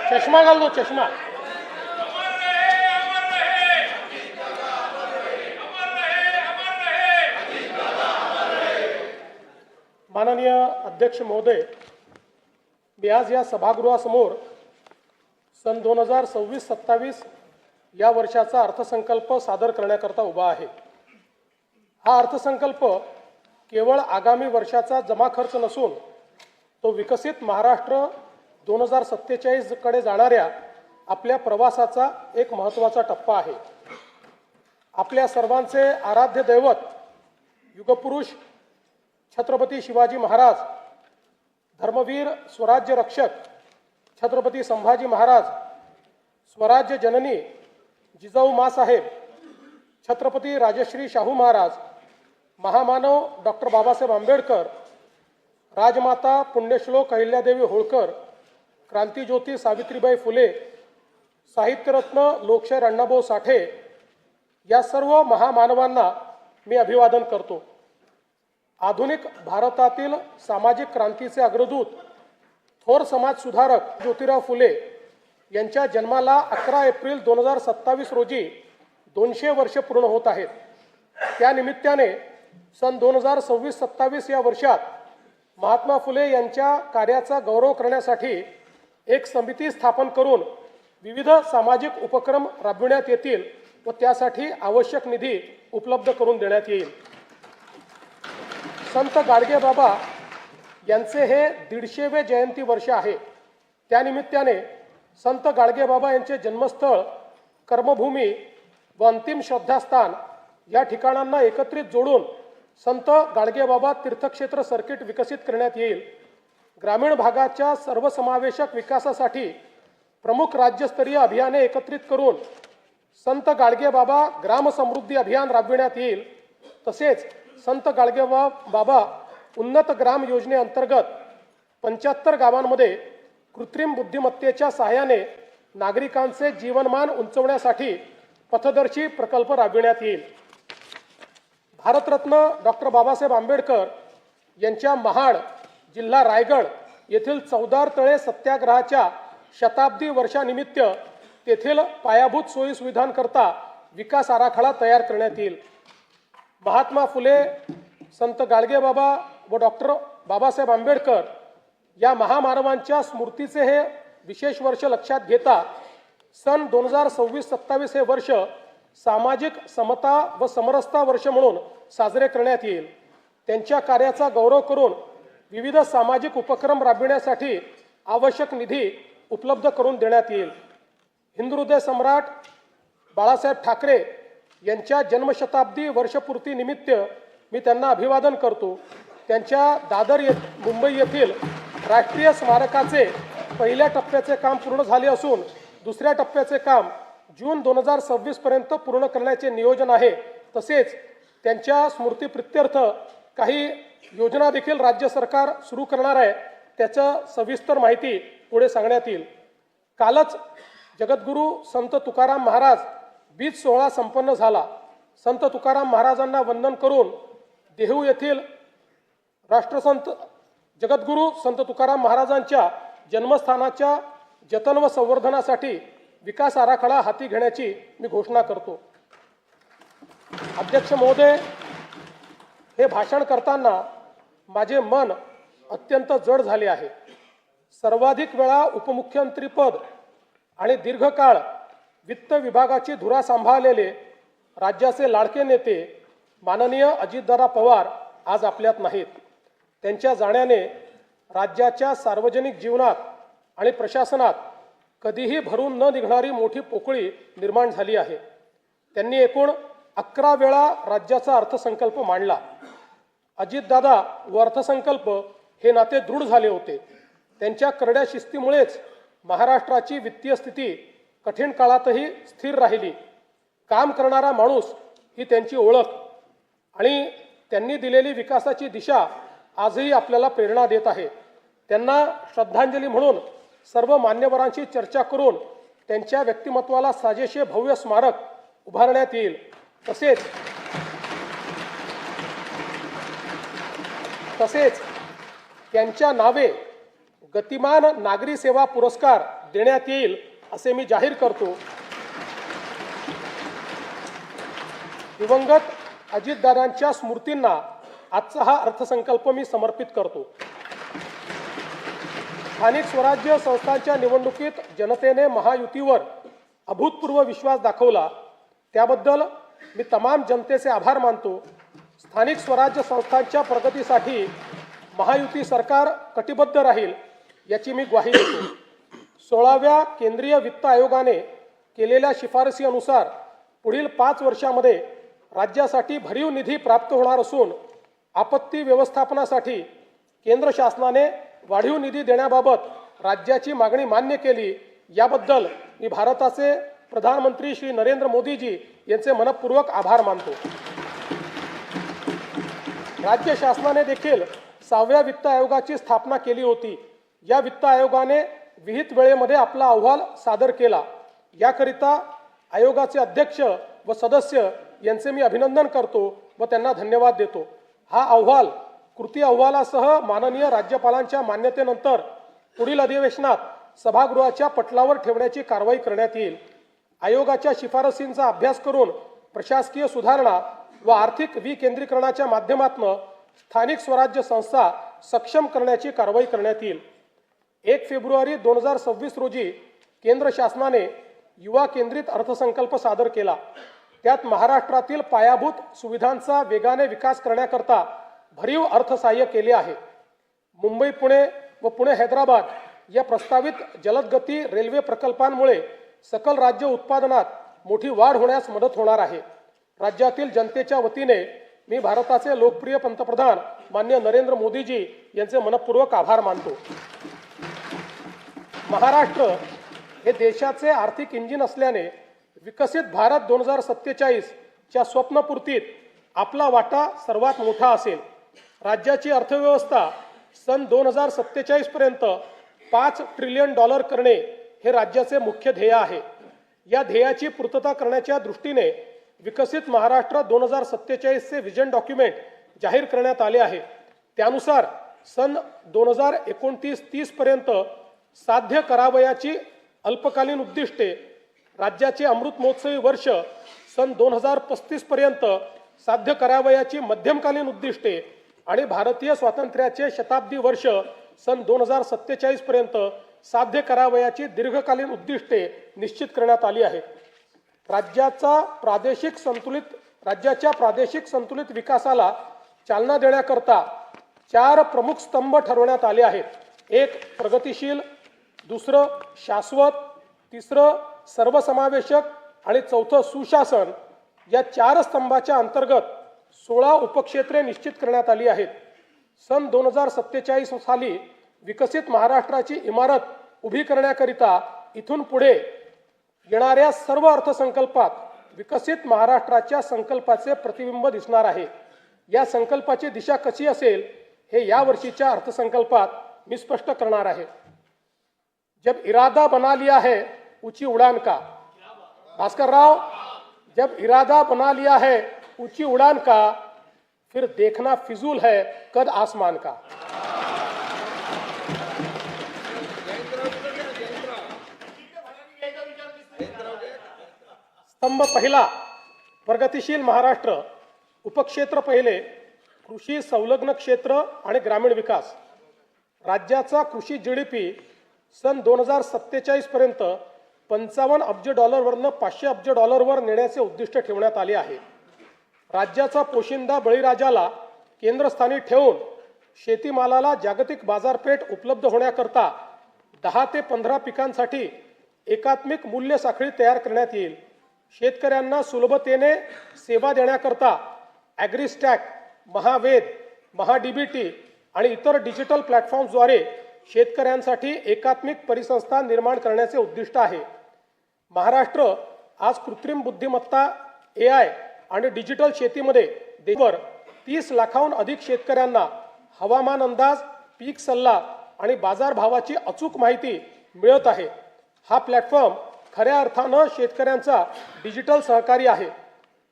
चष्मा घाल दो, चष्मा. माननीय अध्यक्ष महोदय, मी आज या सभागृहासमोर सन 2026-27 या वर्षाचा अर्थसंकल्प सादर करण्याकरता उभा आहे. हा अर्थसंकल्प केवळ आगामी वर्षाचा जमा खर्च नसून तो विकसित महाराष्ट्र 2047 कडे जाणाऱ्या आपल्या प्रवासाचा एक महत्त्वाचा टप्पा आहे. आपल्या सर्वांचे आराध्य दैवत युगपुरुष छत्रपती शिवाजी महाराज, धर्मवीर स्वराज्य रक्षक छत्रपती संभाजी महाराज, स्वराज्य जननी जिजाऊ माँसाहेब, छत्रपती राजश्री शाहू महाराज, महामानव डॉक्टर बाबासाहेब आंबेडकर, राजमाता पुण्यश्लोक अहिल्यादेवी होळकर, क्रांतिज्योती सावित्रीबाई फुले, साहित्यरत्न लोकशाहीर अण्णाभाऊ साठे या सर्व महामानवांना मी अभिवादन करतो. आधुनिक भारतातील सामाजिक क्रांतीचे अग्रदूत थोर समाजसुधारक ज्योतिराव फुले यांच्या जन्माला 11 एप्रिल 2027 रोजी 200 वर्ष पूर्ण होत आहेत. त्या निमित्ताने सन 2026-27 या वर्षात महात्मा फुले यांच्या कार्याचा गौरव करण्यासाठी एक समिती स्थापन करून विविध सामाजिक उपक्रम राबविण्यात येतील व त्यासाठी आवश्यक निधी उपलब्ध करून देण्यात येईल. संत गाडगेबाबा यांचे हे 150वे जयंती वर्ष आहे. त्यानिमित्ताने संत गाडगेबाबा यांचे जन्मस्थळ, कर्मभूमी व अंतिम श्रद्धास्थान या ठिकाणांना एकत्रित जोडून संत गाडगेबाबा तीर्थक्षेत्र सर्किट विकसित करण्यात येईल. ग्रामीण भागाच्या सर्वसमावेशक विकासासाठी प्रमुख राज्यस्तरीय अभियाने एकत्रित करून संत गाडगेबाबा ग्राम समृद्धी अभियान राबविण्यात येईल. तसेच संत गाडगेबाबा उन्नत ग्राम योजनेअंतर्गत 75 गावांमध्ये कृत्रिम बुद्धिमत्तेच्या सहाय्याने नागरिकांचे जीवनमान उंचवण्यासाठी पथदर्शी प्रकल्प राबविण्यात येईल. भारतरत्न डॉक्टर बाबासाहेब आंबेडकर यांच्या महाड, जिल्हा रायगड येथील चौदार तळे सत्याग्रहाच्या शताब्दी वर्षानिमित्त तेथील पायाभूत सोयी सुविधांकरता विकास आराखडा तयार करण्यात येईल. महात्मा फुले, संत गाडगेबाबा व डॉक्टर बाबासाहेब आंबेडकर या महामानवांच्या स्मृतीचे हे विशेष वर्ष लक्षात घेता सन 2026-27 हे वर्ष सामाजिक समता व समरसता वर्ष म्हणून साजरे करण्यात येईल. त्यांच्या कार्याचा गौरव करून विविध सामाजिक उपक्रम राबविण्यासाठी आवश्यक निधी उपलब्ध करून देण्यात येईल. हिंदुहृदय सम्राट बाळासाहेब ठाकरे यांच्या जन्मशताब्दी वर्षपूर्ती निमित्त मी त्यांना अभिवादन करतो. त्यांच्या दादर मुंबई येथील राष्ट्रीय स्मारकाचे पहिल्या टप्प्याचे काम पूर्ण झाले असून दुसऱ्या टप्प्याचे काम जून 2026 पर्यंत पूर्ण करण्याचे नियोजन आहे. तसेच त्यांच्या स्मृतीप्रित्यर्थ काही योजना देखील राज्य सरकार सुरू करणार आहे. त्याचं सविस्तर माहिती पुढे सांगण्यात येईल. कालच जगद्गुरू संत तुकाराम महाराज बीज सोहळा संपन्न झाला. संत तुकाराम महाराजांना वंदन करून देहू येथील राष्ट्रसंत जगद्गुरू संत तुकाराम महाराजांच्या जन्मस्थानाच्या जतन व संवर्धनासाठी विकास आराखडा हाती घेण्याची मी घोषणा करतो. अध्यक्ष महोदय, हे भाषण करताना माझे मन अत्यंत जड झाले आहे. सर्वाधिक वेळा उपमुख्यमंत्रीपद आणि दीर्घकाळ वित्त विभागाची धुरा सांभाळलेले राज्याचे लाडके नेते माननीय अजितदादा पवार आज आपल्यात नाहीत. त्यांच्या जाण्याने राज्याच्या सार्वजनिक जीवनात आणि प्रशासनात कधीही भरून न निघणारी मोठी पोकळी निर्माण झाली आहे. त्यांनी एकूण 11 वेळा राज्याचा अर्थसंकल्प मांडला. अजितदादा व अर्थसंकल्प हे नाते दृढ झाले होते. त्यांच्या करड्या शिस्तीमुळेच महाराष्ट्राची वित्तीय स्थिती कठीण काळातही स्थिर राहिली. काम करणारा माणूस ही त्यांची ओळख आणि त्यांनी दिलेली विकासाची दिशा आजही आपल्याला प्रेरणा देत आहे. त्यांना श्रद्धांजली म्हणून सर्व मान्यवरांशी चर्चा करून त्यांच्या व्यक्तिमत्वाला साजेसे भव्य स्मारक उभारण्यात येईल. तसेच त्यांच्या नावे गतिमान नागरी सेवा पुरस्कार देण्यात येईल असे मी जाहीर करतो. दिवंगत अजितदादांच्या स्मृतींना आजचा हा अर्थसंकल्प मी समर्पित करतो. स्थानिक स्वराज्य संस्थांच्या निवडणुकीत जनतेने महायुतीवर अभूतपूर्व विश्वास दाखवला, त्याबद्दल मी तमाम जनतेचे आभार मानतो. स्थानिक स्वराज्य संस्थांच्या प्रगतीसाठी महायुती सरकार कटिबद्ध राहील याची मी ग्वाही देतो. 16व्या केंद्रीय वित्त आयोगाने केलेल्या शिफारसीनुसार पुढील 5 वर्षांमध्ये राज्यासाठी भरीव निधी प्राप्त होणार असून आपत्ती व्यवस्थापनासाठी केंद्र शासनाने वाढीव निधी देण्याबाबत राज्याची मागणी मान्य केली. याबद्दल मी भारताचे प्रधानमंत्री श्री नरेंद्र मोदीजी यांचे मनपूर्वक आभार मानतो. राज्य शासनाने देखील 6व्या वित्त आयोगाची स्थापना केली होती. या वित्त आयोगाने विहित वेळेमध्ये आपला अहवाल सादर केला. याकरिता आयोगाचे अध्यक्ष व सदस्य यांचे मी अभिनंदन करतो व त्यांना धन्यवाद देतो. हा अहवाल कृती अहवालासह माननीय राज्यपालांच्या मान्यतेनंतर पुढील अधिवेशनात सभागृहाच्या पटलावर ठेवण्याची कारवाई करण्यात येईल. आयोगाच्या शिफारसींचा अभ्यास करून प्रशासकीय सुधारणा व आर्थिक विकेंद्रीकरणाच्या माध्यमातून स्थानिक स्वराज्य संस्था सक्षम करण्याची कारवाई करण्यात येईल. 1 फेब्रुवारी 2026 रोजी केंद्र शासनाने युवा केंद्रित अर्थसंकल्प सादर केला. त्यात महाराष्ट्रातील पायाभूत सुविधांचा वेगाने विकास करण्याकरता भरीव अर्थसहाय्य केले आहे. मुंबई पुणे व पुणे हैदराबाद या प्रस्तावित जलदगती रेल्वे प्रकल्पांमुळे सकल राज्य उत्पादनात मोठी वाढ होण्यास मदत होणार आहे. राज्यातील जनतेच्या वतीने मी भारताचे लोकप्रिय पंतप्रधान माननीय नरेंद्र मोदीजी यांचे मनपूर्वक आभार मानतो. महाराष्ट्र हे देशाचे आर्थिक इंजिन असल्याने विकसित भारत 2047 च्या स्वप्नपूर्तीत आपला वाटा सर्वात मोठा असेल. राज्याची अर्थव्यवस्था सन 2047 पर्यंत $5 ट्रिलियन करणे हे राज्याचे मुख्य ध्येय आहे. या ध्येयाची पूर्तता करण्याच्या दृष्टीने विकसित महाराष्ट्र 2047 चे विजन डॉक्युमेंट जाहीर करण्यात आले आहे. त्यानुसार सन 2029-30 पर्यंत साध्य करावयाची अल्पकालीन उद्दिष्टे, राज्याचे अमृत महोत्सवी वर्ष सन 2035 पर्यंत साध्य करावयाची मध्यमकालीन उद्दिष्टे आणि भारतीय स्वातंत्र्याचे शताब्दी वर्ष सन 2047 पर्यंत साध्य करावयाची दीर्घकालीन उद्दिष्टे निश्चित करण्यात आली आहेत. राज्याच्या प्रादेशिक संतुलित विकासाला चालना देण्याकरता 4 प्रमुख स्तंभ ठरवण्यात आले आहेत. 1 प्रगतिशील, 2 शाश्वत, 3 सर्वसमावेशक आणि 4 सुशासन. या 4 स्तंभाच्या अंतर्गत 16 उपक्षेत्रे निश्चित करण्यात आली आहेत. सन 2047 साली विकसित महाराष्ट्राची इमारत उभी करण्याकरिता इथून पुढे येणाऱ्या सर्व अर्थसंकल्पात विकसित महाराष्ट्राच्या संकल्पाचे प्रतिबिंब दिसणार आहे. या संकल्पाची दिशा कशी असेल हे या वर्षीच्या अर्थसंकल्पात मी स्पष्ट करणार आहे. जब इरादा बना लिया है ऊंची उड़ान का, भास्कर राव, जब इरादा बना लिया है ऊंची उड़ान का, फिर देखना फिजूल है कद आसमान का. स्तंभ पहिला प्रगतिशील महाराष्ट्र, उपक्षेत्र पहिले कृषी संलग्न क्षेत्र आणि ग्रामीण विकास. राज्याचा कृषी GDP सन 2047 पर्यंत $55 अब्ज वरनं $500 अब्ज वर नेण्याचे उद्दिष्ट ठेवण्यात आले आहे. राज्याचा पोशिंदा बळीराजाला केंद्रस्थानी ठेवून शेतीमालाला जागतिक बाजारपेठ उपलब्ध होण्याकरता 10 ते 15 पिकांसाठी एकात्मिक मूल्य साखळी तयार करण्यात येईल. शेतकऱ्यांना सुलभतेने सेवा देण्याकरता ॲग्रिस्टॅक, महावेद, महाडीबीटी आणि इतर डिजिटल प्लॅटफॉर्म्सद्वारे शेतकऱ्यांसाठी एकात्मिक परिसंस्था निर्माण करण्याचे उद्दिष्ट आहे. महाराष्ट्र आज कृत्रिम बुद्धिमत्ता, AI आणि डिजिटल शेतीमध्ये देशभर 30 लाखाहून अधिक शेतकऱ्यांना हवामान अंदाज, पीक सल्ला आणि बाजारभावाची अचूक माहिती मिळत आहे. हा प्लॅटफॉर्म खऱ्या अर्थानं शेतकऱ्यांचा डिजिटल सहकारी आहे.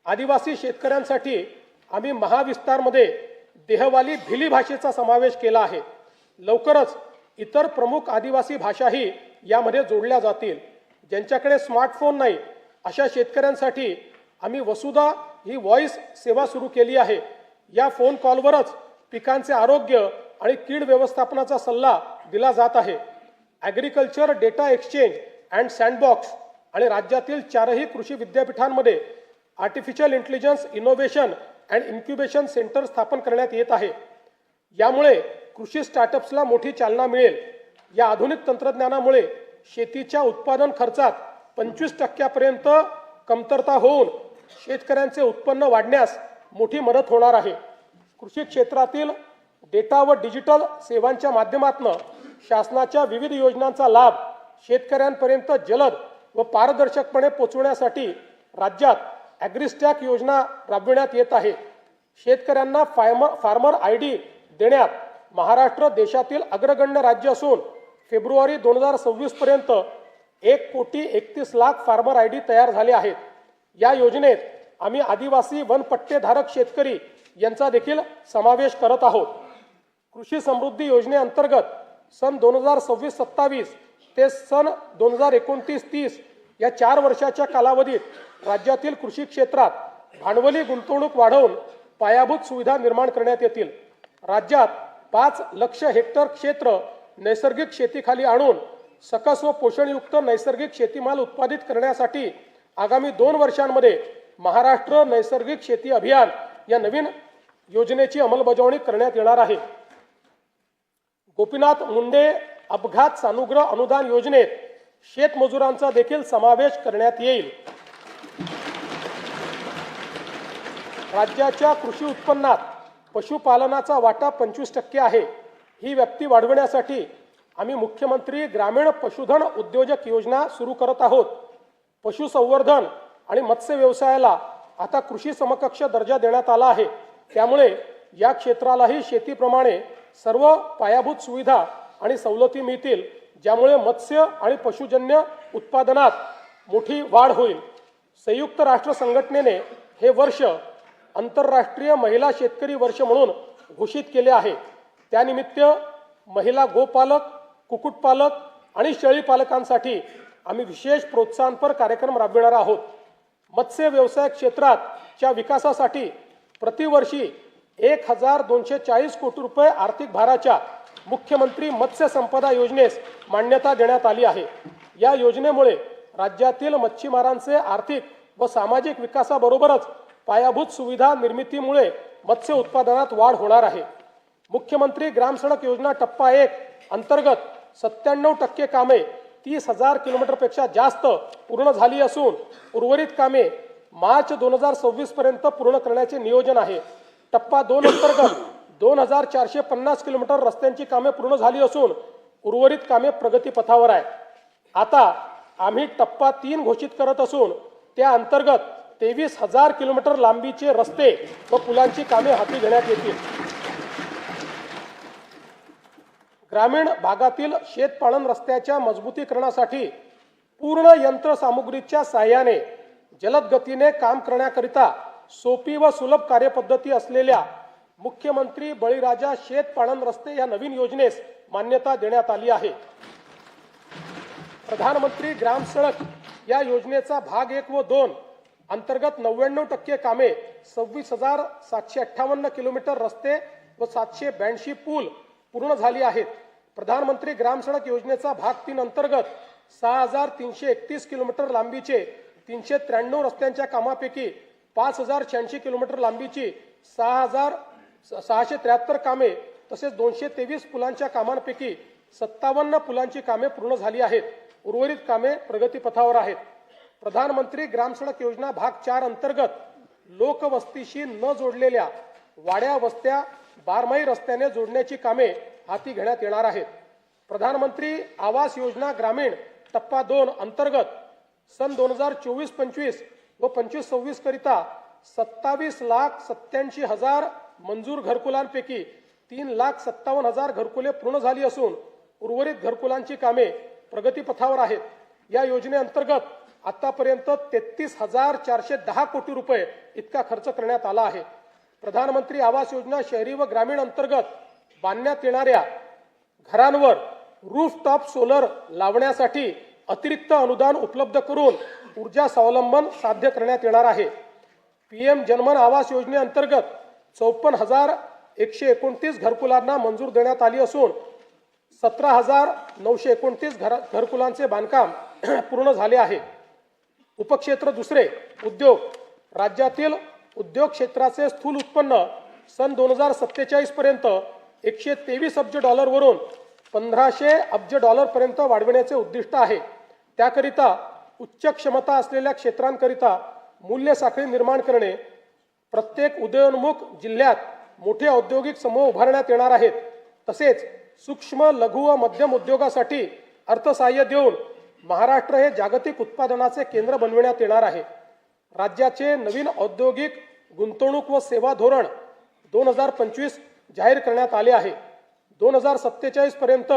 आदिवासी शेतकऱ्यांसाठी आम्ही महाविस्तारमध्ये देहवाली भिली भाषेचा समावेश केला आहे. लवकरच इतर प्रमुख आदिवासी भाषाही यामध्ये जोडल्या जातील। ज्यांच्याकडे स्मार्टफोन नाही अशा शेतकऱ्यांसाठी आम्ही वसुधा ही व्हॉइस सेवा सुरू केली आहे। या फोन कॉलवरच पिकांचे आरोग्य आणि कीड व्यवस्थापनाचा सल्ला दिला जात आहे। Agriculture data exchange and sandbox आणि राज्यातील 4ही कृषी विद्यापीठांमध्ये artificial intelligence innovation and incubation centre स्थापन करण्यात येत आहे। यामुळे कृषी स्टार्टअप्सला मोठी चालना मिळेल। या आधुनिक तंत्रज्ञानामुळे शेतीच्या उत्पादन खर्चात 25% कमतरता होऊन शेतकऱ्यांचे उत्पन्न वाढण्यास मोठी मदत होणार आहे। कृषी क्षेत्रातील डेटा व डिजिटल सेवांच्या माध्यमातून शासनाच्या विविध योजनांचा लाभ शेतकऱ्यांपर्यंत जलद व पारदर्शकपणे पोहोचवण्यासाठी राज्यात ॲग्रिस्टॅक योजना राबविण्यात येत आहे। शेतकऱ्यांना फार्मर आयडी देण्यात महाराष्ट्र देशातील अग्रगण्य राज्य असून फेब्रुवारी 2026 पर्यंत 1,31,00,000 फार्मर आयडी तयार झाले आहेत। या योजनेत आम्ही आदिवासी वनपट्टेधारक शेतकरी यांचा देखील समावेश करत आहोत। कृषी समृद्धी योजनेअंतर्गत सन 2026-27 ते सन 2029-30 या 4 वर्षाच्या कालावधीत राज्यातील कृषी क्षेत्रात भांडवली गुंतवणूक वाढवून पायाभूत सुविधा निर्माण करण्यात येतील। राज्यात 5 लाख हेक्टर क्षेत्र नैसर्गिक शेतीखाली आणून सकस व पोषणयुक्त नैसर्गिक शेतीमाल उत्पादित करण्यासाठी आगामी 2 वर्षांमध्ये महाराष्ट्र नैसर्गिक शेती अभियान या नवीन योजनेची अंमलबजावणी करण्यात येणार आहे। गोपीनाथ मुंडे अपघात सानुग्रह अनुदान योजनेत शेतमजुरांचा देखील समावेश करण्यात येईल। राज्याच्या कृषी उत्पन्नात पशुपालनाचा वाटा 25% आहे। ही व्याप्ती वाढवण्यासाठी आम्ही मुख्यमंत्री ग्रामीण पशुधन उद्योजक योजना सुरू करत आहोत। पशुसंवर्धन आणि मत्स्य व्यवसायाला आता कृषी समकक्ष दर्जा देण्यात आला आहे। त्यामुळे या क्षेत्रालाही शेतीप्रमाणे सर्व पायाभूत सुविधा आणि सवलती मिळतील, ज्यामुळे मत्स्य आणि पशुजन्य उत्पादनात मोठी वाढ होईल। संयुक्त राष्ट्र संघटनेने हे वर्ष आंतरराष्ट्रीय महिला शेतकरी वर्ष म्हणून घोषित केले आहे। त्यानिमित्त महिला गोपालक, कुक्कुटपालक आणि शेळीपालकांसाठी आम्ही विशेष प्रोत्साहनपर कार्यक्रम राबविणार आहोत। मत्स्य व्यवसाय क्षेत्राच्या विकासासाठी प्रतिवर्षी 1,240 कोटी रुपये आर्थिक भाराच्या मुख्यमंत्री मत्स्य संपदा योजनेस मान्यता देण्यात आली आहे। या योजनेमुळे राज्यातील मच्छीमारांचे आर्थिक व सामाजिक विकासाबरोबरच पायाभूत सुविधा निर्मितीमुळे मत्स्य उत्पादनात वाढ होणार आहे। मुख्यमंत्री ग्राम सडक योजना टप्पा 1 अंतर्गत 97% कामे 30,000 किलोमीटरपेक्षा जास्त पूर्ण झाली असून उर्वरित कामे मार्च 2026 पर्यंत पूर्ण करण्याचे नियोजन आहे। टप्पा 2 अंतर्गत 2,450 किलोमीटर रस्त्यांची कामे पूर्ण झाली असून उर्वरित कामे प्रगतीपथावर आहे। आता आम्ही टप्पा 3 घोषित करत असून त्या अंतर्गत 23,000 किलोमीटर लांबीचे रस्ते व पुलांची कामे हाती घेण्यात येतील। ग्रामीण भागातील शेतपालन रस्त्याच्या मजबूतीकरणासाठी पूर्ण यंत्रसामुग्रीच्या साहाय्याने जलद गतीने काम करण्याकरिता सोपी व सुलभ कार्यपद्धती असलेल्या मुख्यमंत्री बळीराजा शेतपालन रस्ते या नवीन योजनेस मान्यता देण्यात आली आहे। प्रधानमंत्री ग्राम सडक या योजनेचा भाग 1 व 2 अंतर्गत 99% कामे 26,758 किलोमीटर रस्ते व 782 पूल पूर्ण झाली आहेत। प्रधानमंत्री ग्राम सडक योजनेचा भाग 3 अंतर्गत 6,331 किलोमीटर लांबीचे 393 रस्त्यांच्या कामापैकी 5,086 किलोमीटर लांबीची 6,673 कामे तसेच 223 पुलांच्या कामांपैकी 57 पुलांची कामे पूर्ण झाली आहेत। उर्वरित कामे प्रगतीपथावर आहेत। प्रधानमंत्री ग्राम सडक योजना भाग 4 अंतर्गत लोकवस्तीशी न जोडलेल्या वाड्या वस्त्या बारमाही रस्त्याने जोडण्याची कामे हाती घेण्यात येणार आहेत। प्रधानमंत्री आवास योजना ग्रामीण टप्पा 2 अंतर्गत सन 2024-25 व 25-26 करिता 27,87,000 मंजूर घरकुलांपैकी 3,57,000 घरकुले पूर्ण झाली असून उर्वरित घरकुलांची कामे प्रगतीपथावर आहेत। या योजनेअंतर्गत आतापर्यंत 33,410 कोटी रुपये इतका खर्च करण्यात आला आहे। प्रधानमंत्री आवास योजना शहरी व ग्रामीण अंतर्गत बांधण्यात येणाऱ्या घरांवर रूफटॉप सोलर लावण्यासाठी अतिरिक्त अनुदान उपलब्ध करून ऊर्जा स्वावलंबन साध्य करण्यात येणार आहे। PM जनमन आवास योजनेअंतर्गत 54,129 घरकुलांना मंजूर देण्यात आली असून 17,929 घरकुलांचे बांधकाम पूर्ण झाले आहे। उपक्षेत्र दुसरे उद्योग। राज्यातील उद्योग क्षेत्राचे स्थूल उत्पन्न सन 2047 पर्यंत 123 अब्ज डॉलरवरून 1500 अब्ज डॉलरपर्यंत वाढविण्याचे उद्दिष्ट आहे। त्याकरिता उच्च क्षमता असलेल्या क्षेत्रांकरिता मूल्य साखळी निर्माण करणे, प्रत्येक उदयोन्मुख जिल्ह्यात मोठे औद्योगिक समूह उभारण्यात येणार आहेत। तसेच सूक्ष्म लघु व मध्यम उद्योगासाठी अर्थसहाय्य देऊन महाराष्ट्र हे जागतिक उत्पादनाचे केंद्र बनविण्यात येणार आहे। राज्याचे नवीन औद्योगिक गुंतवणूक व सेवा धोरण 2025 जाहीर करण्यात आले आहे। 2047 पर्यंत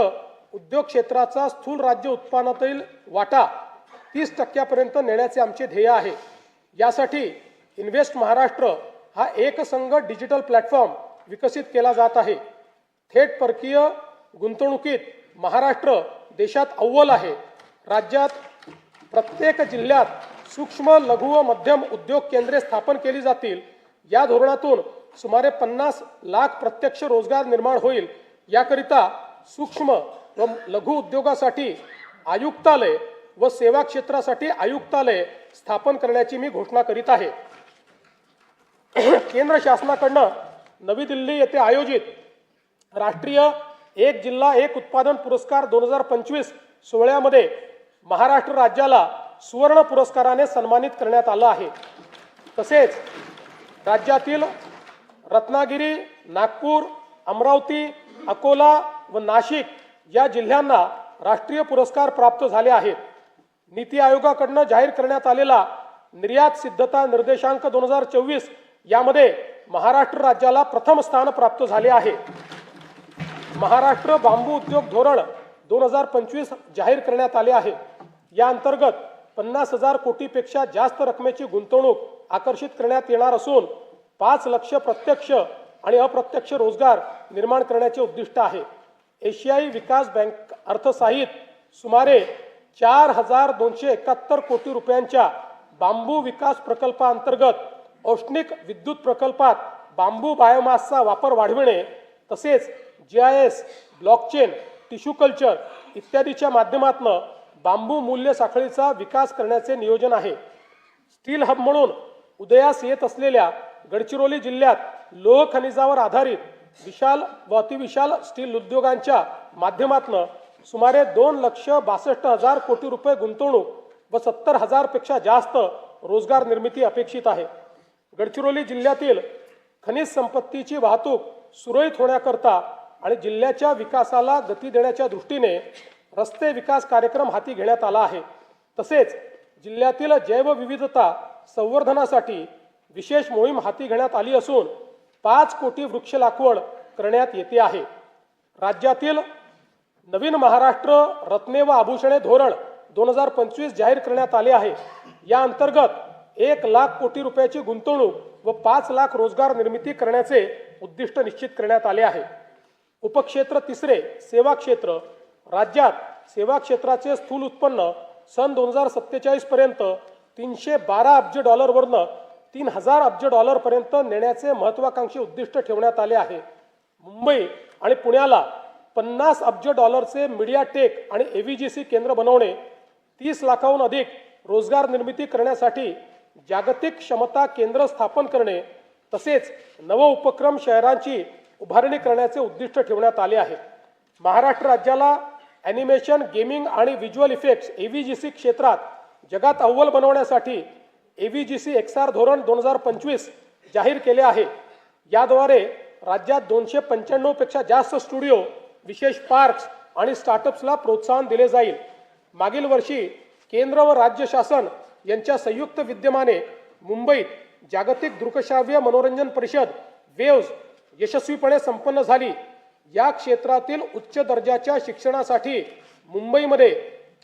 उद्योग क्षेत्राचा स्थूल राज्य उत्पन्नातील वाटा 30% नेण्याचे आमचे ध्येय आहे। यासाठी इन्व्हेस्ट महाराष्ट्र हा एकसंघ डिजिटल प्लॅटफॉर्म विकसित केला जात आहे। थेट परकीय गुंतवणुकीत महाराष्ट्र देशात अव्वल आहे। राज्यात प्रत्येक जिल्ह्यात सूक्ष्म लघु व मध्यम उद्योग केंद्रे स्थापन केली जातील। या धोरणातून सुमारे 50 लाख प्रत्यक्ष रोजगार निर्माण होईल। याकरिता सूक्ष्म व लघु उद्योगासाठी आयुक्तालय व सेवा क्षेत्रासाठी आयुक्तालय स्थापन करण्याची मी घोषणा करीत आहे। केंद्र शासनाकडून नवी दिल्ली येथे आयोजित राष्ट्रीय एक जिल्हा एक उत्पादन पुरस्कार 2025 सोहळ्यामध्ये महाराष्ट्र राज्याला सुवर्ण पुरस्काराने सन्मानित करण्यात आलं आहे। तसेच राज्यातील रत्नागिरी, नागपूर, अमरावती, अकोला व नाशिक या जिल्ह्यांना राष्ट्रीय पुरस्कार प्राप्त झाले आहेत। नीती आयोगाकडून जाहीर करण्यात आलेला निर्यात सिद्धता निर्देशांक 2024 यामध्ये महाराष्ट्र राज्याला प्रथम स्थान प्राप्त झाले आहे। महाराष्ट्र बांबू उद्योग धोरण 2025 जाहीर करण्यात आले आहे। या अंतर्गत 50,000 कोटीपेक्षा जास्त रकमेची गुंतवणूक आकर्षित करण्यात येणार असून 5 लाख प्रत्यक्ष आणि अप्रत्यक्ष रोजगार निर्माण करण्याचे उद्दिष्ट आहे। एशियाई विकास बँक अर्थसहाय्यित सुमारे 4,271 कोटी रुपयांच्या बांबू विकास प्रकल्पाअंतर्गत औष्णिक विद्युत प्रकल्पात बांबू बायोमासचा वापर वाढविणे तसेच GIS, ब्लॉकचेन, टिश्यू कल्चर इत्यादीच्या माध्यमातून बांबू मूल्य साखळीचा विकास करण्याचे नियोजन आहे। स्टील हब म्हणून उदयास येत असलेल्या गडचिरोली जिल्ह्यात लोह खनिजावर आधारित विशाल व अतिविशाल स्टील उद्योगांच्या माध्यमातून सुमारे 2,62,000 कोटी रुपये गुंतवणूक व 70,000 पेक्षा जास्त रोजगार निर्मिती अपेक्षित आहे। गडचिरोली जिल्ह्यातील खनिज संपत्तीची वाहतूक सुरळीत होण्याकरता आणि जिल्ह्याच्या विकासाला गती देण्याच्या दृष्टीने रस्ते विकास कार्यक्रम हाती घेण्यात आला आहे। तसेच जिल्ह्यातील जैवविविधता संवर्धनासाठी विशेष मोहीम हाती घेण्यात आली असून 5 कोटी वृक्ष लागवड करण्यात येते आहे। राज्यातील नवीन महाराष्ट्र रत्ने व आभूषणे धोरण 2025 जाहीर करण्यात आले आहे। या अंतर्गत 1 लाख कोटी रुपयाची गुंतवणूक व 5 लाख रोजगार निर्मिती करण्याचे उद्दिष्ट निश्चित करण्यात आले आहे। उपक्षेत्र तिसरे सेवा क्षेत्र। राज्यात सेवा क्षेत्राचे स्थूल उत्पन्न सन 2047 पर्यंत 312 अब्ज डॉलरवरून 3,000 अब्ज डॉलरपर्यंत नेण्याचे महत्त्वाकांक्षी उद्दिष्ट ठेवण्यात आले आहे। मुंबई आणि पुण्याला 50 अब्ज डॉलरचे मीडिया टेक आणि AVGC केंद्र बनवणे, 30 लाखाहून अधिक रोजगार निर्मिती करण्यासाठी जागतिक क्षमता केंद्र स्थापन करणे तसेच नव उपक्रम शहरांची उभारणी करण्याचे उद्दिष्ट ठेवण्यात आले आहे। महाराष्ट्र राज्याला ॲनिमेशन, गेमिंग आणि व्हिज्युअल इफेक्ट्स AVGC क्षेत्रात जगात अव्वल बनवण्यासाठी AVGC XR धोरण 2025 जाहीर केले आहे। याद्वारे राज्यात 295 पेक्षा जास्त स्टुडिओ, विशेष पार्क्स आणि स्टार्टअप्सला प्रोत्साहन दिले जाईल। मागील वर्षी केंद्र व राज्य शासन यांच्या संयुक्त विद्यमाने मुंबईत जागतिक दृकश्राव्य मनोरंजन परिषद वेव्स यशस्वीपणे संपन्न झाली। या क्षेत्रातील उच्च दर्जाच्या शिक्षणासाठी मुंबईमध्ये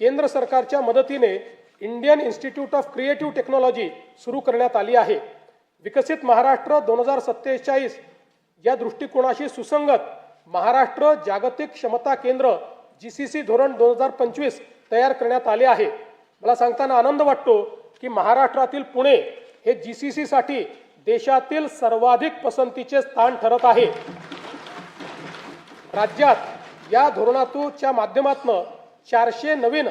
केंद्र सरकारच्या मदतीने Indian institute of creative technology सुरू करण्यात आली आहे। विकसित महाराष्ट्र 2047 या दृष्टिकोनाशी सुसंगत महाराष्ट्र जागतिक क्षमता केंद्र GCC धोरण 2025 तयार करण्यात आले आहे। मला सांगताना आनंद वाटतो की महाराष्ट्रातील पुणे हे GCC साठी देशातील सर्वाधिक पसंतीचे स्थान ठरत आहे। राज्यात या धोरणाच्या माध्यमातून 400 नवीन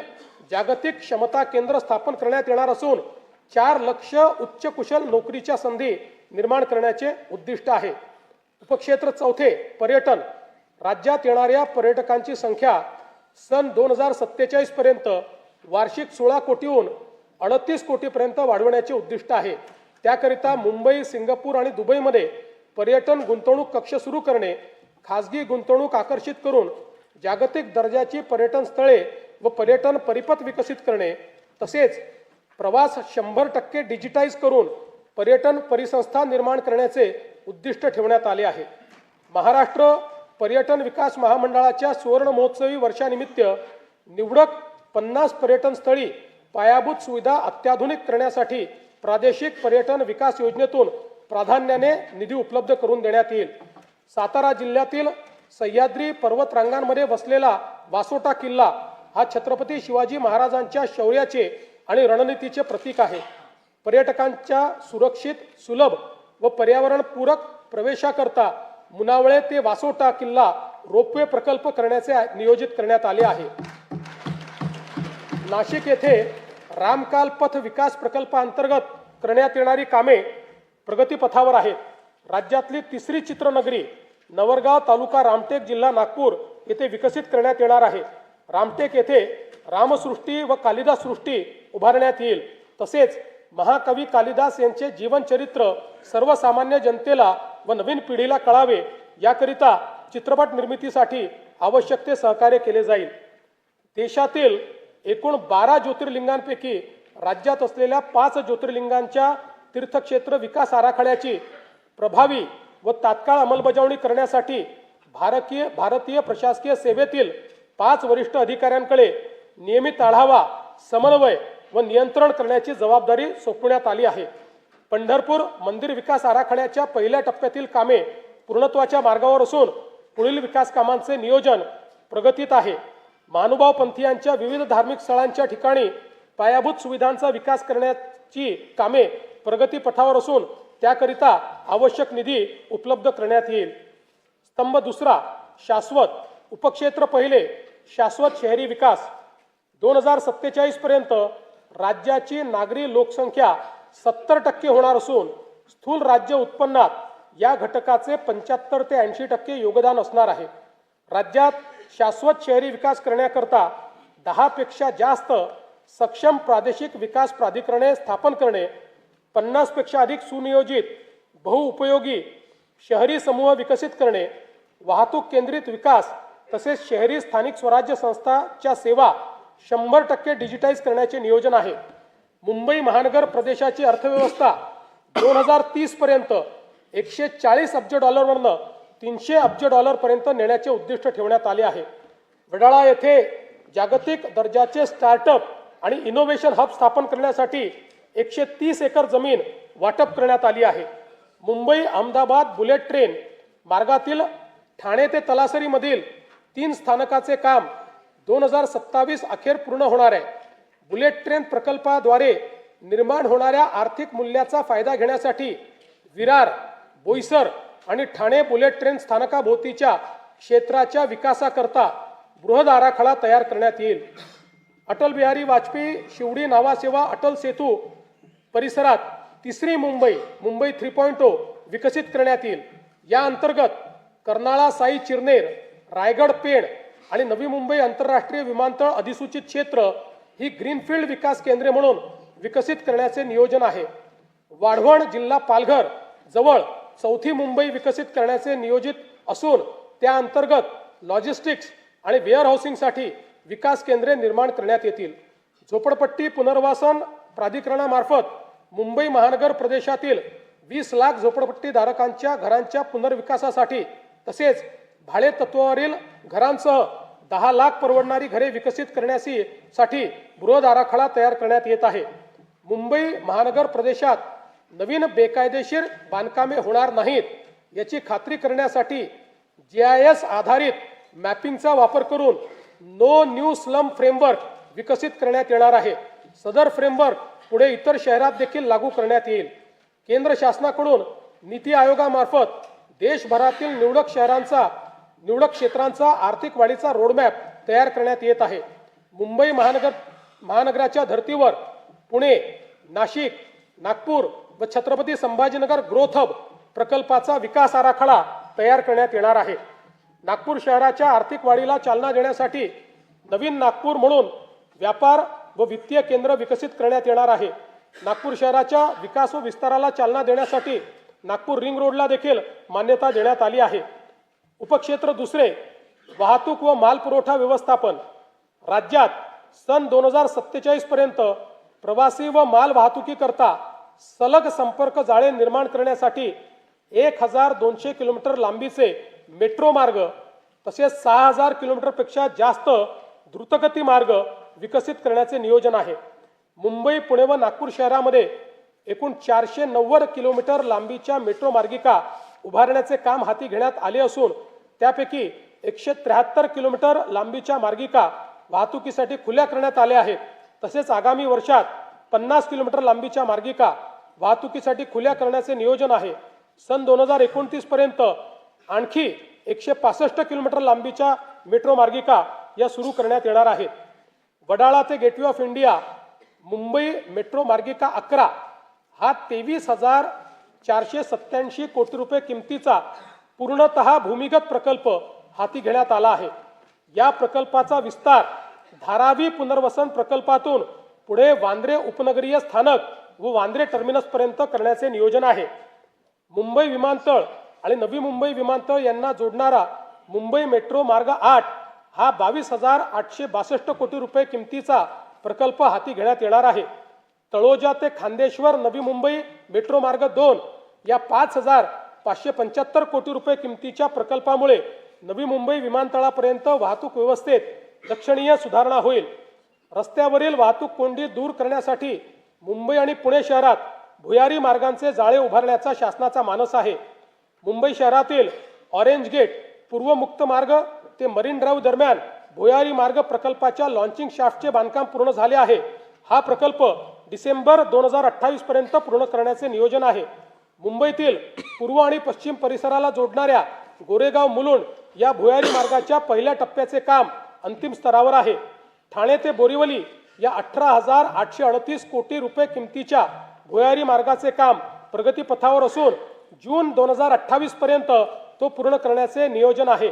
जागतिक क्षमता केंद्र स्थापन करण्यात येणार असून 4 लाख उच्च कुशल नोकरीच्या संधी निर्माण करण्याचे उद्दिष्ट आहे। उपक्षेत्र चौथे पर्यटन, राज्यात येणाऱ्या पर्यटकांची संख्या सन 2047 पर्यंत वार्षिक 16 कोटीहून 38 कोटीपर्यंत वाढवण्याचे उद्दिष्ट आहे। त्याकरिता मुंबई, सिंगापूर आणि दुबईमध्ये पर्यटन गुंतवणूक कक्ष सुरू करणे, खासगी गुंतवणूक आकर्षित करून जागतिक दर्जाची पर्यटन स्थळे व पर्यटन परिपथ विकसित करणे, तसेच प्रवास 100% डिजिटाइज करून पर्यटन परिसंस्था निर्माण करण्याचे उद्दिष्ट ठेवण्यात आले आहे। महाराष्ट्र पर्यटन विकास महामंडळाच्या सुवर्ण महोत्सवी वर्षानिमित्त निवडक 50 पर्यटन स्थळी पायाभूत सुविधा अत्याधुनिक करण्यासाठी प्रादेशिक पर्यटन विकास योजनेतून प्राधान्याने निधी उपलब्ध करून देण्यात येईल। सातारा जिल्ह्यातील सह्याद्री पर्वत रांगांमध्ये वसलेला वासोटा किल्ला हा छत्रपती शिवाजी महाराजांच्या शौर्याचे आणि रणनीतीचे प्रतीक आहे। पर्यटकांच्या सुरक्षित, सुलभ व पर्यावरणपूरक प्रवेशाकरता मुनावळे ते वासोटा किल्ला रोपवे प्रकल्प करण्याचे नियोजित करण्यात आले आहे। नाशिक येथे रामकाल पथ विकास प्रकल्पाअंतर्गत करण्यात येणारी कामे प्रगतीपथावर आहेत। राज्यातली तिसरी चित्रनगरी नवरगाव तालुका रामटेक जिल्हा नागपूर येथे विकसित करण्यात येणार आहे। रामटेक येथे रामसृष्टी व कालिदास सृष्टी उभारण्यात येईल। तसेच महाकवी कालिदास यांचे जीवनचरित्र सर्वसामान्य जनतेला व नवीन पिढीला कळावे याकरिता चित्रपट निर्मितीसाठी आवश्यक ते सहकार्य केले जाईल। देशातील एकूण 12 ज्योतिर्लिंगांपैकी राज्यात असलेल्या 5 ज्योतिर्लिंगांच्या तीर्थक्षेत्र विकास आराखड्याची प्रभावी व तात्काळ अंमलबजावणी करण्यासाठी भारतीय प्रशासकीय सेवेतील 5 वरिष्ठ अधिकाऱ्यांकडे नियमित आढावा, समन्वय व नियंत्रण करण्याची जबाबदारी सोपवण्यात आली आहे। पंढरपूर मंदिर विकास आराखड्याच्या पहिल्या टप्प्यातील कामे पूर्णत्वाच्या मार्गावर असून पुढील विकास कामांचे नियोजन प्रगतीत आहे। महानुभाव पंथीयांच्या विविध धार्मिक स्थळांच्या ठिकाणी पायाभूत सुविधांचा विकास करण्याची कामे प्रगतीपथावर असून त्याकरिता आवश्यक निधी उपलब्ध करण्यात येईल। स्तंभ दुसरा शाश्वत, उपक्षेत्र पहिले शाश्वत शहरी विकास 2047 पर्यंत राज्याची नागरी लोकसंख्या 70% होणार असून स्थूल राज्य उत्पन्नात या घटकाचे 75 ते 80% योगदान असणार आहे। राज्यात शाश्वत शहरी विकास करण्याकरता 10 पेक्षा जास्त सक्षम प्रादेशिक विकास प्राधिकरणे स्थापन करणे, 50 पेक्षा अधिक सुनियोजित बहुउपयोगी शहरी समूह विकसित करणे, वाहतूक केंद्रित विकास तसेच शहरी स्थानिक स्वराज्य संस्थांच्या सेवा 100% डिजिटाइज करण्याचे नियोजन आहे। मुंबई महानगर प्रदेशाची अर्थव्यवस्था 2030 पर्यंत 140 अब्ज डॉलरवरून 300 अब्ज डॉलर पर्यंत नेण्याचे उद्दिष्ट ठेवण्यात आले आहे। वडाळा येथे जागतिक दर्जाचे स्टार्टअप आणि इनोव्हेशन हब स्थापन करण्यासाठी 130 एकर जमीन वाटप करण्यात आली आहे। मुंबई अहमदाबाद बुलेट ट्रेन मार्गातील ठाणे ते तलासरी मधील 3 स्थानकाचे काम 2027 अखेर पूर्ण होणार आहे। बुलेट ट्रेन प्रकल्पाद्वारे निर्माण होणाऱ्या आर्थिक मूल्याचा फायदा घेण्यासाठी विरार, बोईसर आणि ठाणे बुलेट ट्रेन स्थानकाभोवतीच्या क्षेत्राच्या विकासाकरता बृहद आराखडा तयार करण्यात येईल। अटल बिहारी वाजपेयी शिवडी नावासेवा अटल सेतू परिसरात तिसरी मुंबई 3.0 विकसित करण्यात येईल। या अंतर्गत कर्नाळा साई चिरनेर, रायगड पेण आणि नवी मुंबई आंतरराष्ट्रीय विमानतळ अधिसूचित क्षेत्र ही ग्रीनफील्ड विकास केंद्रे म्हणून विकसित करण्याचे नियोजन आहे। वाढवण जिल्हा पालघर जवळ चौथी मुंबई विकसित करण्याचे नियोजित असून त्या अंतर्गत लॉजिस्टिक्स आणि वेअर हाऊसिंगसाठी विकास केंद्रे निर्माण करण्यात येतील। झोपडपट्टी पुनर्वसन प्राधिकरणामार्फत मुंबई महानगर प्रदेशातील 20 लाख झोपडपट्टी धारकांच्या घरांच्या पुनर्विकासासाठी तसेच भाडे तत्वावरील घरांसह 10 लाख परवडणारी घरे विकसित करण्यासाठी बृहद आराखडा तयार करण्यात येत आहे। मुंबई महानगर प्रदेशात नवीन बेकायदेशीर बांधकामे होणार नाहीत याची खात्री करण्यासाठी GIS आधारित मॅपिंगचा वापर करून नो न्यू स्लम फ्रेमवर्क विकसित करण्यात येणार आहे। सदर फ्रेमवर्क पुढे इतर शहरात देखील लागू करण्यात येईल। केंद्र शासनाकडून नीती आयोगामार्फत देशभरातील निवडक क्षेत्रांचा आर्थिक वाढीचा रोडमॅप तयार करण्यात येत आहे। मुंबई महानगराच्या धर्तीवर पुणे, नाशिक, नागपूर व छत्रपती संभाजीनगर ग्रोथ हब प्रकल्पाचा विकास आराखडा तयार करण्यात येणार आहे। नागपूर शहराच्या आर्थिक वाढीला चालना देण्यासाठी नवीन नागपूर म्हणून व्यापार व वित्तीय केंद्र विकसित करण्यात येणार आहे। नागपूर शहराच्या विकास व विस्ताराला चालना देण्यासाठी नागपूर रिंग रोडला देखील मान्यता देण्यात आली आहे। उपक्षेत्र दुसरे, वाहतूक व माल पुरवठा व्यवस्थापन। राज्यात सन 2047 पर्यंत प्रवासी व माल वाहतुकीकरता सलग संपर्क जाळे निर्माण करण्यासाठी 1200 किलोमीटर लांबीचे मेट्रो मार्ग तसेच 6000 किलोमीटरपेक्षा जास्त द्रुतगती मार्ग विकसित करण्याचे नियोजन आहे। मुंबई, पुणे व नागपूर शहरामध्ये एकूण 490 किलोमीटर लांबीच्या मेट्रो मार्गिका उभारण्याचे काम हाती घेण्यात आले असून त्यापैकी 173 किलोमीटर लांबीच्या मार्गिका वाहतुकीसाठी खुल्या करण्यात आल्या आहेत। तसेच आगामी वर्षात 50 किलोमीटर लांबीच्या मार्गिका वाहतुकीसाठी खुल्या करण्याचे नियोजन आहे। सन 2029 पर्यंत आणखी 165 किलोमीटर लांबीच्या मेट्रो मार्गिका या सुरू करण्यात येणार आहेत। वडाळा ते gateway of India Mumbai metro मार्गिका 11 हा 23,487 कोटी रुपये किमतीचा पूर्णतः भूमिगत प्रकल्प हाती घेण्यात आला आहे। या प्रकल्पाचा विस्तार धारावी पुनर्वसन प्रकल्पातून पुढे वांद्रे उपनगरीय स्थानक व वांद्रे टर्मिनस पर्यंत करण्याचे नियोजन आहे। मुंबई विमानतळ आणि नवी मुंबई विमानतळ यांना जोडणारा मुंबई मेट्रो मार्ग 8 हा 22,862 कोटी रुपये किमतीचा प्रकल्प हाती घेण्यात येणार आहे। तळोजा ते खांदेश्वर नवी मुंबई मेट्रो मार्ग 2 या 5,575 कोटी रुपये किमतीच्या प्रकल्पामुळे नवी मुंबई विमानतळापर्यंत वाहतूक व्यवस्थेत लक्षणीय सुधारणा होईल। रस्त्यावरील वाहतूक कोंडी दूर करण्यासाठी मुंबई आणि पुणे शहरात भुयारी मार्गांचे जाळे उभारण्याचा शासनाचा मानस आहे। मुंबई शहरातील ऑरेंज गेट पूर्व मुक्त मार्ग ते मरीन ड्राईव्ह दरम्यान भुयारी मार्ग प्रकल्पाच्या लॉन्चिंग शाफ्टचे बांधकाम पूर्ण झाले आहे। हा प्रकल्प डिसेंबर 2028 पर्यंत पूर्ण करण्याचे नियोजन आहे। मुंबईतील पूर्व आणि पश्चिम परिसराला जोडणाऱ्या गोरेगाव मुलुंड या भुयारी मार्गाच्या पहिल्या टप्प्याचे काम अंतिम स्तरावर आहे। ठाणे ते बोरिवली या 18,838 कोटी रुपये किमतीच्या भुयारी मार्गाचे काम प्रगतीपथावर असून जून 2028 पर्यंत तो पूर्ण करण्याचे नियोजन आहे।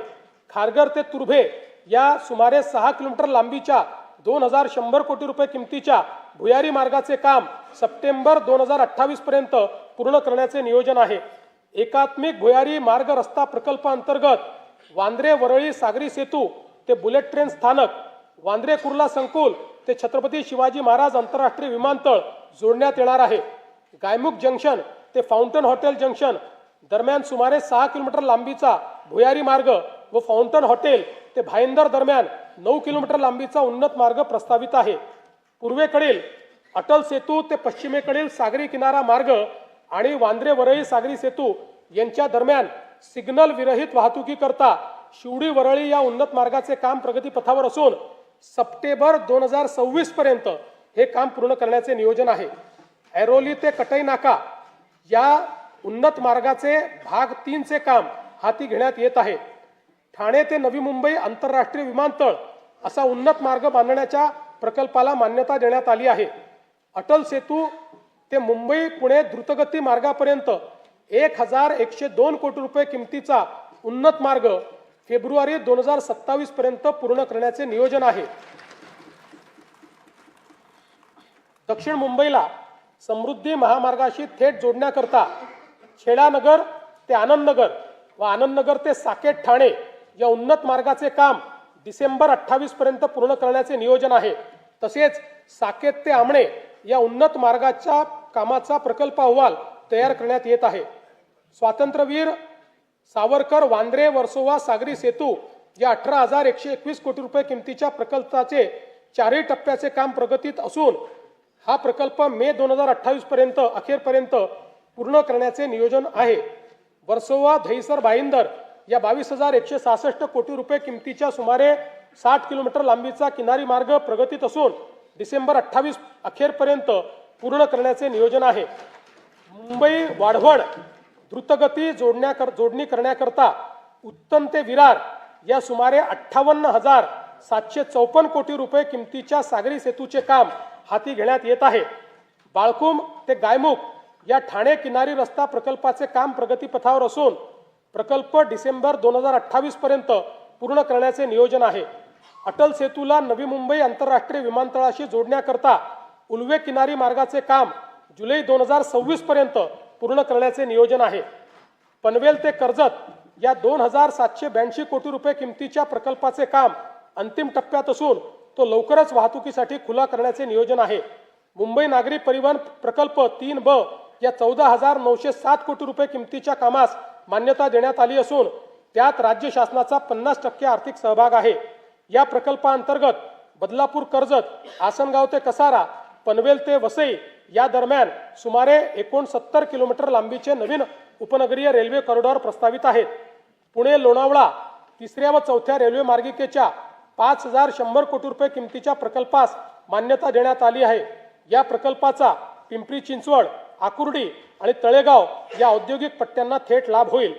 खारघर ते तुर्भे या सुमारे 6 किलोमीटर लांबीच्या 2,100 कोटी रुपये किमतीच्या भुयारी मार्गाचे काम सप्टेंबर 2028 पर्यंत पूर्ण करण्याचे नियोजन आहे। एकात्मिक भुयारी मार्ग रस्ता प्रकल्पांतर्गत वांद्रे वरळी सागरी सेतू ते बुलेट ट्रेन स्थानक, वांद्रे कुर्ला संकुल ते छत्रपती शिवाजी महाराज आंतरराष्ट्रीय विमानतळ जोडण्यात येणार आहे। गायमुख जंक्शन ते फाउंटन हॉटेल जंक्शन दरम्यान सुमारे 6 किलोमीटर लांबीचा भुयारी मार्ग व फाउंटन हॉटेल ते भाईंदर दरम्यान 9 किलोमीटर लांबीचा उन्नत मार्ग प्रस्तावित आहे। पूर्वेकडील अटल सेतू ते पश्चिमेकडील सागरी किनारा मार्ग आणि वांद्रे वरळी सागरी सेतू यांच्या दरम्यान सिग्नल विरहित वाहतुकीकरता शिवडी वरळी या उन्नत मार्गाचे काम प्रगतीपथावर असून सप्टेंबर 2026 पर्यंत हे काम पूर्ण करण्याचे नियोजन आहे। ऐरोली ते कटई नाका या उन्नत मार्गाचे भाग 3 चे काम हाती घेण्यात येत आहे। ठाणे ते नवी मुंबई आंतरराष्ट्रीय विमानतळ असा उन्नत मार्ग बांधण्याच्या प्रकल्पाला मान्यता देण्यात आली आहे। अटल सेतू ते मुंबई पुणे द्रुतगती मार्गापर्यंत 1,102 कोटी रुपये किमतीचा उन्नत मार्ग फेब्रुवारी 2027 पर्यंत पूर्ण करण्याचे नियोजन आहे। दक्षिण मुंबईला समृद्धी महामार्गाशी थेट जोडण्याकरता छेडानगर ते आनंदनगर व आनंदनगर ते साकेत ठाणे या उन्नत मार्गाचे काम डिसेंबर 28 पर्यंत पूर्ण करण्याचे नियोजन आहे। तसेच साकेत ते आमणे या उन्नत मार्गाच्या कामाचा प्रकल्प अहवाल तयार करण्यात येत आहे। स्वातंत्र्यवीर सावरकर वांद्रे वर्सोवा सागरी सेतू या 18,121 कोटी रुपये किमतीच्या प्रकल्पाचे 4ही टप्प्याचे काम प्रगतीत असून हा प्रकल्प मे 2028 पर्यंत अखेरपर्यंत पूर्ण करण्याचे नियोजन आहे। वर्सोवा दहिसर भाईंदर या 22,166 कोटी रुपये किमतीच्या सुमारे 60 किलोमीटर लांबीचा किनारी मार्ग प्रगतीत असून डिसेंबर 28 अखेरपर्यंत पूर्ण करण्याचे नियोजन आहे. मुंबई वाढवण द्रुतगती जोडणी करण्याकरता उत्तम ते विरार या सुमारे 58,754 कोटी रुपये किमतीच्या सागरी सेतूचे काम हाती घेण्यात येत आहे. बाळकुम ते गायमुख या ठाणे किनारी रस्ता प्रकल्पाचे काम प्रगतीपथावर असून प्रकल्प डिसेंबर 2028 पर्यंत पूर्ण करण्याचे नियोजन आहे. अटल सेतूला नवी मुंबई आंतरराष्ट्रीय विमानतळाशी जोडण्याकरता उल्वे किनारी मार्गाचे काम जुलै 2026 पर्यंत पूर्ण करण्याचे नियोजन आहे. पनवेल ते कर्जत या 2,782 कोटी रुपये किमतीच्या प्रकल्पाचे काम अंतिम टप्प्यात असून तो लवकरच वाहतुकीसाठी खुला करण्याचे नियोजन आहे. मुंबई नागरी परिवहन प्रकल्प 3B या 14,907 कोटी रुपये किमतीच्या कामास मान्यता देण्यात आली असून त्यात राज्य शासनाचा 50% आर्थिक सहभाग आहे. या प्रकल्पाअंतर्गत बदलापूर कर्जत, आसनगाव ते कसारा, पनवेल ते वसई या दरम्यान सुमारे 69 किलोमीटर लांबीचे नवीन उपनगरीय रेल्वे कॉरिडॉर प्रस्तावित आहेत. पुणे लोणावळा 3ऱ्या व 4थ्या रेल्वे मार्गिकेच्या 5,100 कोटी रुपये किमतीच्या प्रकल्पास मान्यता देण्यात आली आहे. या प्रकल्पाचा पिंपरी चिंचवड, आकुर्डी आणि तळेगाव या औद्योगिक पट्ट्यांना थेट लाभ होईल.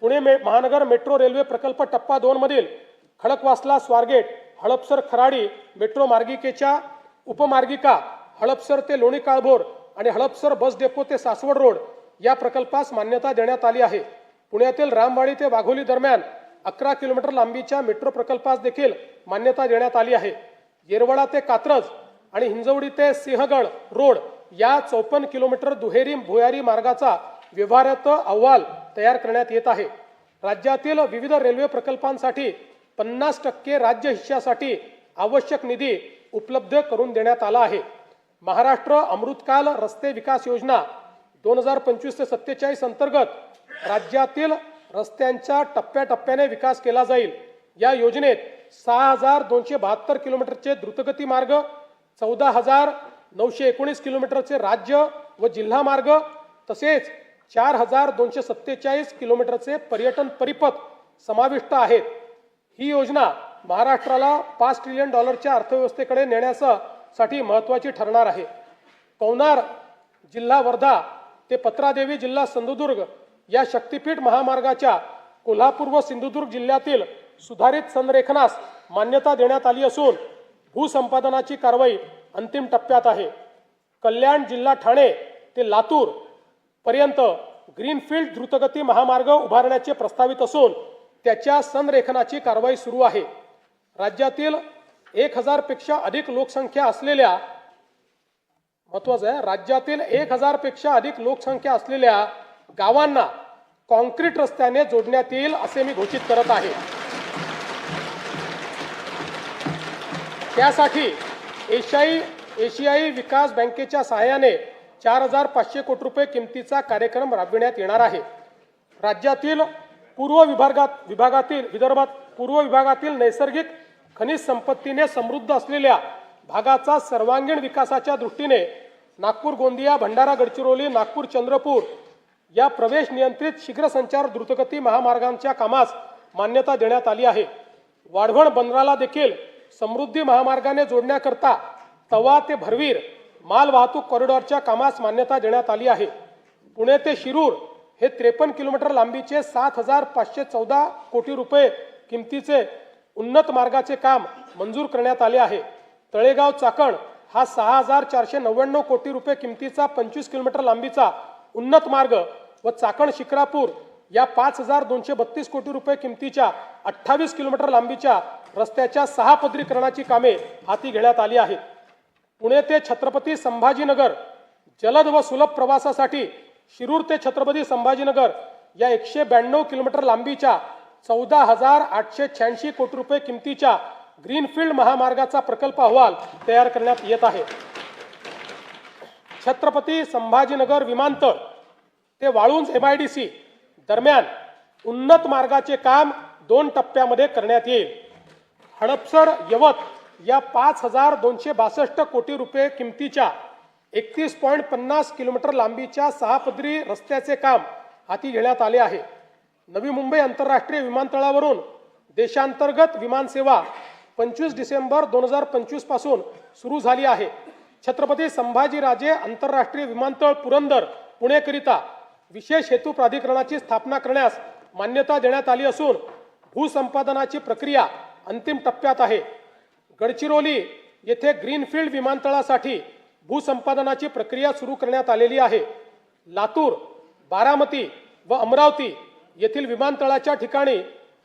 पुणे महानगर मेट्रो रेल्वे प्रकल्प टप्पा 2 मधील खडकवासला स्वारगेट, हडपसर खराडी मेट्रो मार्गिकेच्या उपमार्गिका हडपसर ते लोणी काळभोर आणि हडपसर बस डेपो ते सासवड रोड या प्रकल्पास मान्यता देण्यात आली आहे. पुण्यातील रामवाडी ते वाघोली दरम्यान 11 किलोमीटर लांबीच्या मेट्रो प्रकल्पास देखील मान्यता देण्यात आली आहे. येरवडा ते कात्रज आणि हिंजवडी ते सिंहगड रोड या 54 किलोमीटर दुहेरी भुयारी मार्गाचा व्यवहार्यता अहवाल तयार करण्यात येत आहे. राज्यातील विविध रेल्वे प्रकल्पांसाठी 50% राज्य हिश्श्यासाठी आवश्यक निधी उपलब्ध करून देण्यात आला आहे. महाराष्ट्र अमृतकाल रस्ते विकास योजना 2025 ते 47 अंतर्गत राज्यातील रस्त्यांचा टप्प्याटप्प्याने विकास केला जाईल. या योजनेत 6,272 किलोमीटरचे द्रुतगती मार्ग, 14,919 किलोमीटरचे राज्य व जिल्हा मार्ग तसेच 4,247 किलोमीटरचे पर्यटन परिपथ समाविष्ट आहेत. ही योजना महाराष्ट्राला $5 ट्रिलियन अर्थव्यवस्थेकडे नेण्यासाठी महत्त्वाची ठरणार आहे. पवनार जिल्हा वर्धा ते पत्रादेवी जिल्हा सिंधुदुर्ग या शक्तीपीठ महामार्गाच्या कोल्हापूर व सिंधुदुर्ग जिल्ह्यातील सुधारित संरेखनास मान्यता देण्यात आली असून भूसंपादनाची कारवाई अंतिम टप्प्यात आहे. कल्याण जिल्हा ठाणे ते लातूर पर्यंत ग्रीनफील्ड द्रुतगती महामार्ग उभारण्याचे प्रस्तावित असून त्याच्या संरेखनाची कारवाई सुरू आहे. राज्यातील 1,000 पेक्षा अधिक लोकसंख्या असलेल्या महत्त्वाचं आहे राज्यातील 1,000 पेक्षा अधिक लोकसंख्या असलेल्या गावांना कॉन्क्रीट रस्त्याने जोडण्यात येईल असे मी घोषित करत आहे. त्यासाठी एशियाई विकास बँकेच्या सहाय्याने 4,500 कोटी रुपये किमतीचा कार्यक्रम राबविण्यात येणार आहे. राज्यातील पूर्व विभागातील नैसर्गिक खनिज संपत्तीने समृद्ध असलेल्या भागाचा सर्वांगीण विकासाच्या दृष्टीने नागपूर गोंदिया, भंडारा गडचिरोली, नागपूर चंद्रपूर या प्रवेश नियंत्रित शीघ्र संचार द्रुतगती महामार्गांच्या कामास मान्यता देण्यात आली आहे. वाढवण बंदराला देखील समृद्धी महामार्गाने जोडण्याकरता तवा ते भरवीर माल वाहतूक कॉरिडॉरच्या कामास मान्यता देण्यात आली आहे. पुणे ते शिरूर हे 53 किलोमीटर लांबीचे 7,514 कोटी रुपये किमतीचे उन्नत मार्गाचे काम मंजूर करण्यात आले आहे. तळेगाव चाकण हा 6,499 कोटी रुपये किमतीचा 25 किलोमीटर लांबीचा उन्नत मार्ग व चाकण शिक्रापूर या 5,232 कोटी रुपये किमतीच्या 28 किलोमीटर लांबीच्या रस्त्याच्या 6 पदरीकरणाची कामे हाती घेण्यात आली आहेत. पुणे ते छत्रपती संभाजीनगर जलद व सुलभ प्रवासासाठी शिरूर ते छत्रपती संभाजीनगर या 192 किलोमीटर लांबीच्या 14,886 कोटी रुपये किमतीच्या ग्रीनफील्ड महामार्गाचा प्रकल्प अहवाल तयार करण्यात येत आहे. छत्रपती संभाजीनगर विमानतळ ते वाळुंज MIDC दरम्यान उन्नत मार्गाचे काम 2 टप्प्यामध्ये करण्यात येईल. हडपसर यवत या 5,262 कोटी रुपये किमतीच्या 31.50 किलोमीटर लांबीच्या 6 पदरी रस्त्याचे काम हाती घेण्यात आले आहे. नवी मुंबई आंतरराष्ट्रीय विमानतळावरून देशांतर्गत विमानसेवा 25 डिसेंबर 2025 पासून सुरू झाली आहे. छत्रपती संभाजीराजे आंतरराष्ट्रीय विमानतळ पुरंदर पुणेकरिता विशेष हेतू प्राधिकरणाची स्थापना करण्यास मान्यता देण्यात आली असून भूसंपादनाची प्रक्रिया अंतिम टप्प्यात आहे. गडचिरोली येथे ग्रीनफील्ड विमानतळासाठी भूसंपादनाची प्रक्रिया सुरू करण्यात आलेली आहे. लातूर, बारामती व अमरावती येथील विमानतळाच्या ठिकाणी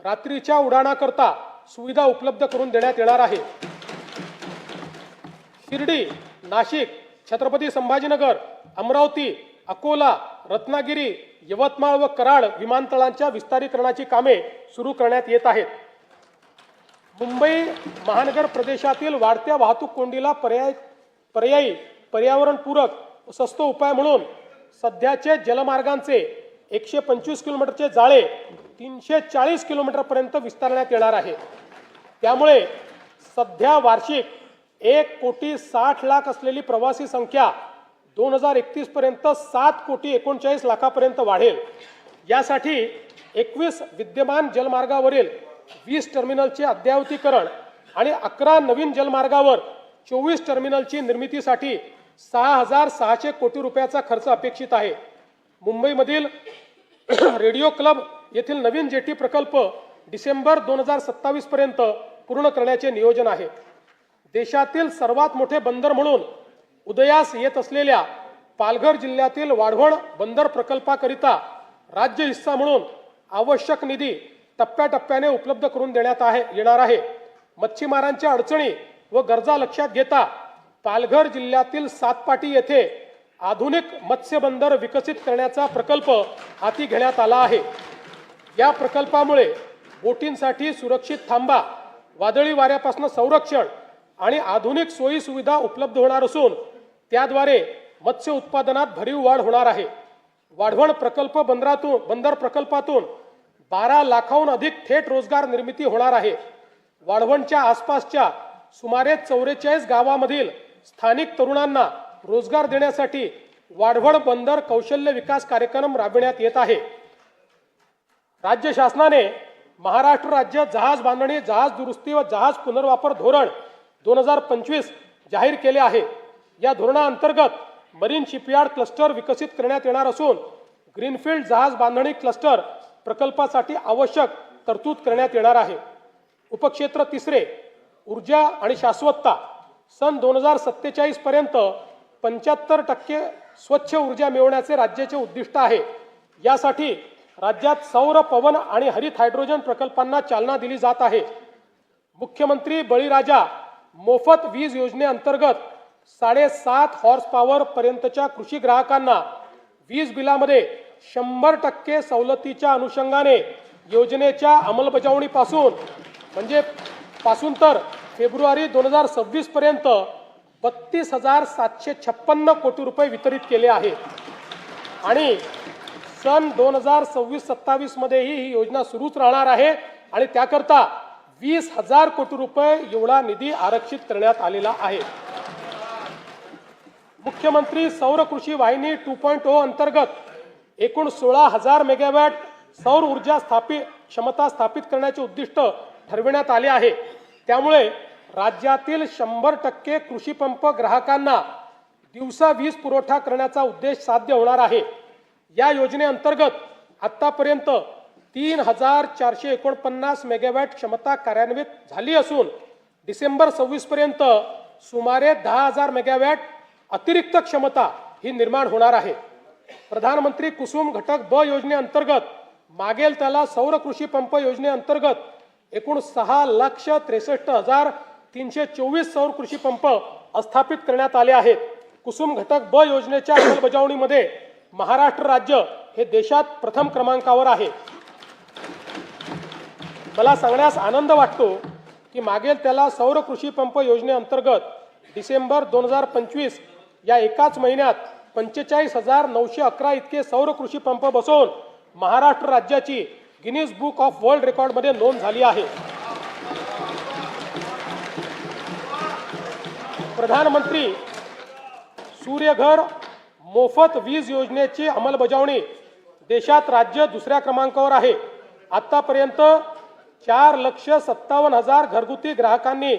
रात्रीच्या उड्डाणाकरता सुविधा उपलब्ध करून देण्यात येणार आहे. शिर्डी, नाशिक, छत्रपती संभाजीनगर, अमरावती, अकोला, रत्नागिरी, यवतमाळ व कराड विमानतळांच्या विस्तारीकरणाची कामे सुरू करण्यात येत आहेत. मुंबई महानगर प्रदेशातील वाढत्या वाहतूक कोंडीला पर्यायी पर्यावरणपूरक व स्वस्त उपाय म्हणून सध्याचे जलमार्गांचे 125 किलोमीटरचे जाळे 340 किलोमीटरपर्यंत विस्तारण्यात येणार आहे. त्यामुळे सध्या वार्षिक 1,60,00,000 असलेली प्रवासी संख्या 2031 पर्यंत 7,39,00,000 वाढेल. यासाठी 21 विद्यमान जलमार्गावरील 20 टर्मिनलचे अद्ययावतीकरण आणि 11 नवीन जलमार्गावर 24 टर्मिनलची निर्मितीसाठी 6,600 कोटी रुपयाचा खर्च अपेक्षित आहे. मुंबईमधील रेडिओ क्लब येथील नवीन जेटी प्रकल्प डिसेंबर 2027 पर्यंत पूर्ण करण्याचे नियोजन आहे. देशातील सर्वात मोठे बंदर म्हणून उदयास येत असलेल्या पालघर जिल्ह्यातील वाढवण बंदर प्रकल्पाकरिता राज्य हिस्सा म्हणून आवश्यक निधी टप्प्याटप्प्याने उपलब्ध करून देण्यात येणार आहे. मच्छीमारांच्या अडचणी व गरजा लक्षात घेता पालघर जिल्ह्यातील सातपाटी येथे आधुनिक मत्स्य बंदर विकसित करण्याचा प्रकल्प हाती घेण्यात आला आहे. या प्रकल्पामुळे बोटींसाठी सुरक्षित थांबा, वादळी वाऱ्यापासून संरक्षण आणि आधुनिक सोयी सुविधा उपलब्ध होणार असून त्याद्वारे मत्स्य उत्पादनात भरीव वाढ होणार आहे. वाढवण बंदर प्रकल्पातून 12 लाखाहून अधिक थेट रोजगार निर्मिती होणार आहे. वाढवणच्या आसपासच्या सुमारे 44 गावामधील स्थानिक तरुणांना रोजगार देण्यासाठी वाढवण बंदर कौशल्य विकास कार्यक्रम राबविण्यात येत आहे. राज्य शासनाने महाराष्ट्र राज्य जहाज बांधणी, जहाज दुरुस्ती व जहाज पुनर्वापर धोरण 2025 जाहीर केले आहे. या धोरणाअंतर्गत मरीन शिपयार्ड क्लस्टर विकसित करण्यात येणार असून ग्रीनफील्ड जहाज बांधणी क्लस्टर प्रकल्पासाठी आवश्यक तरतूद करण्यात येणार आहे. उपक्षेत्र 3 ऊर्जा आणि शाश्वतता सन 2047 पर्यंत 75% स्वच्छ ऊर्जा मिळवण्याचे राज्याचे उद्दिष्ट आहे. यासाठी राज्यात सौर, पवन आणि हरित हायड्रोजन प्रकल्पांना चालना दिली जात आहे. मुख्यमंत्री बळीराजा मोफत वीज योजनेअंतर्गत 7.5 हॉर्स पॉवर पर्यंतच्या कृषी ग्राहकांना वीज बिलामध्ये 100% सवलतीच्या अनुषंगाने योजनेच्या अंमलबजावणीपासून तर फेब्रुवारी 2026 पर्यंत 32,756 कोटी रुपये वितरित केले आहेत आणि सन 2026-27 मध्येही ही योजना सुरूच राहणार आहे आणि त्याकरता 20,000 कोटी रुपये एवढा निधी आरक्षित करण्यात आलेला आहे. मुख्यमंत्री सौर कृषी वाहिनी 2.0 अंतर्गत एकूण 16,000 मेगावॅट सौर ऊर्जा क्षमता स्थापित करण्याचे उद्दिष्ट ठरविण्यात आले आहे. त्यामुळे राज्यातील 100% कृषी पंप ग्राहकांना दिवसा वीज पुरवठा करण्याचा उद्देश साध्य होणार आहे. या योजनेअंतर्गत आतापर्यंत 3,449 मेगावॅट क्षमता कार्यान्वित झाली असून डिसेंबर 26 पर्यंत सुमारे 10,000 मेगावॅट अतिरिक्त क्षमता ही निर्माण होणार आहे. प्रधानमंत्री कुसुम घटक ब योजनेअंतर्गत मागेल त्याला सौर कृषी पंप योजनेअंतर्गत एकूण 6,63,324 सौर कृषी पंप स्थापित करण्यात आले आहेत. कुसुम घटक ब योजनेच्या अंमलबजावणीमध्ये महाराष्ट्र राज्य हे देशात प्रथम क्रमांकावर आहे. मला सांगण्यास आनंद वाटतो की मागेल त्याला सौर कृषी पंप योजनेअंतर्गत डिसेंबर 2025 या एकाच महिन्यात 45,911 इतके सौर कृषी पंप बसवून महाराष्ट्र राज्याची गिनीज बुक ऑफ वर्ल्ड रेकॉर्डमध्ये नोंद झाली आहे. प्रधानमंत्री सूर्यघर मोफत वीज योजनेची अंमलबजावणी देशात राज्य दुसऱ्या क्रमांकावर आहे. आतापर्यंत 4,57,000 घरगुती ग्राहकांनी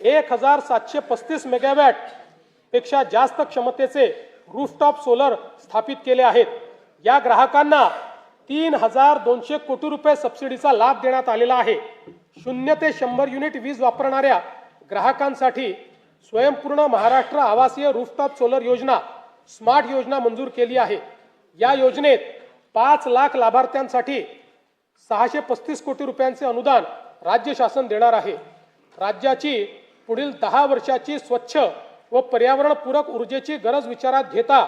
1,735 मेगावॅट पेक्षा जास्त क्षमतेचे रूफटॉप सोलर स्थापित केले आहेत। या ग्राहकांना 3,200 कोटी रुपये सबसिडीचा लाभ देण्यात आलेला आहे। 0 ते 100 युनिट वीज वापरणाऱ्या ग्राहकांसाठी स्वयंपूर्ण महाराष्ट्र आवासीय रूफटॉप सोलर योजना स्मार्ट योजना मंजूर केली आहे। या योजनेत 5 लाख लाभार्थ्यांसाठी 635 कोटी रुपयांचे अनुदान राज्य शासन देणार आहे। राज्याची पुढील 10 वर्षाची स्वच्छ व पर्यावरणपूरक ऊर्जेची गरज विचारात घेता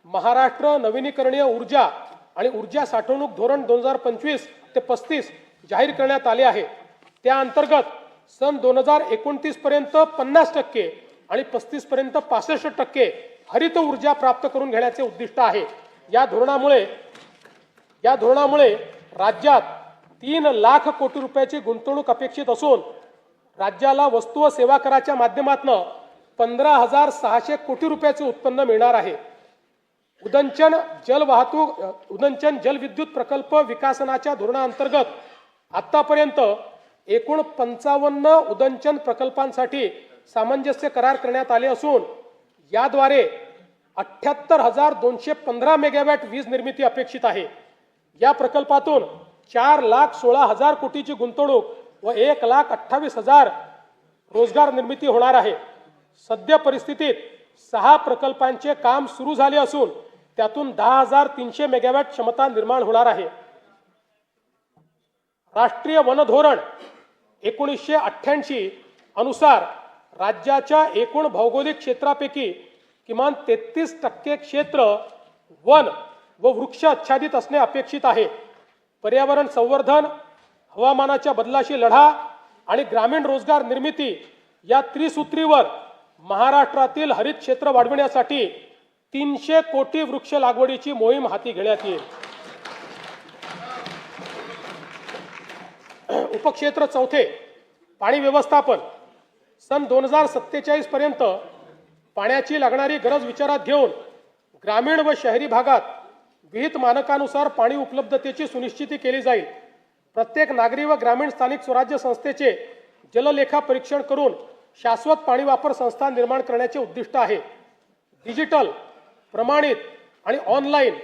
महाराष्ट्र नवीनीकरणीय ऊर्जा आणि ऊर्जा साठवणूक धोरण 2025 ते 35 जाहीर करण्यात आले आहे। त्या अंतर्गत सन 2029 पर्यंत 50% आणि 35 पर्यंत 65% हरित ऊर्जा प्राप्त करून घेण्याचे उद्दिष्ट आहे। या धोरणामुळे राज्यात 3 लाख कोटी रुपयाची गुंतवणूक अपेक्षित असून राज्याला वस्तू व सेवा कराच्या माध्यमातून 15,600 कोटी रुपयाचे उत्पन्न मिळणार आहे। उदंचन जलविद्युत प्रकल्प विकासनाच्या धोरणाअंतर्गत आतापर्यंत एकूण 55 उदंचन प्रकल्पांसाठी सामंजस्य करार करण्यात आले असून याद्वारे 78,215 मेगावॅट वीज निर्मिती अपेक्षित आहे। या प्रकल्पातून 4,16,000 कोटीची गुंतवणूक व 1,28,000 रोजगार निर्मिती होणार आहे। सध्या परिस्थितीत 6 प्रकल्पांचे काम सुरू झाले असून त्यातून 10,300 मेगावॅट क्षमता निर्माण होणार आहे। राष्ट्रीय वन धोरण 1988 अनुसार राज्याच्या एकूण भौगोलिक क्षेत्रापैकी किमान 33% क्षेत्र वन व वृक्ष आच्छादित असणे अपेक्षित आहे। पर्यावरण संवर्धन, हवामानाच्या बदलाशी लढा आणि ग्रामीण रोजगार निर्मिती या त्रिसूत्रीवर महाराष्ट्रातील हरित क्षेत्र वाढविण्यासाठी 300 कोटी वृक्ष लागवडीची मोहीम हाती घेण्यात येईल। उपक्षेत्र 4 पाणी व्यवस्थापन सन 2047 पर्यंत पाण्याची लागणारी गरज विचारात घेऊन ग्रामीण व शहरी भागात विहित मानकानुसार पाणी उपलब्धतेची सुनिश्चिती केली जाईल। प्रत्येक नागरी व ग्रामीण स्थानिक स्वराज्य संस्थेचे जललेखा परीक्षण करून शाश्वत पाणी वापर संस्था निर्माण करण्याचे उद्दिष्ट आहे। डिजिटल, प्रमाणित आणि ऑनलाईन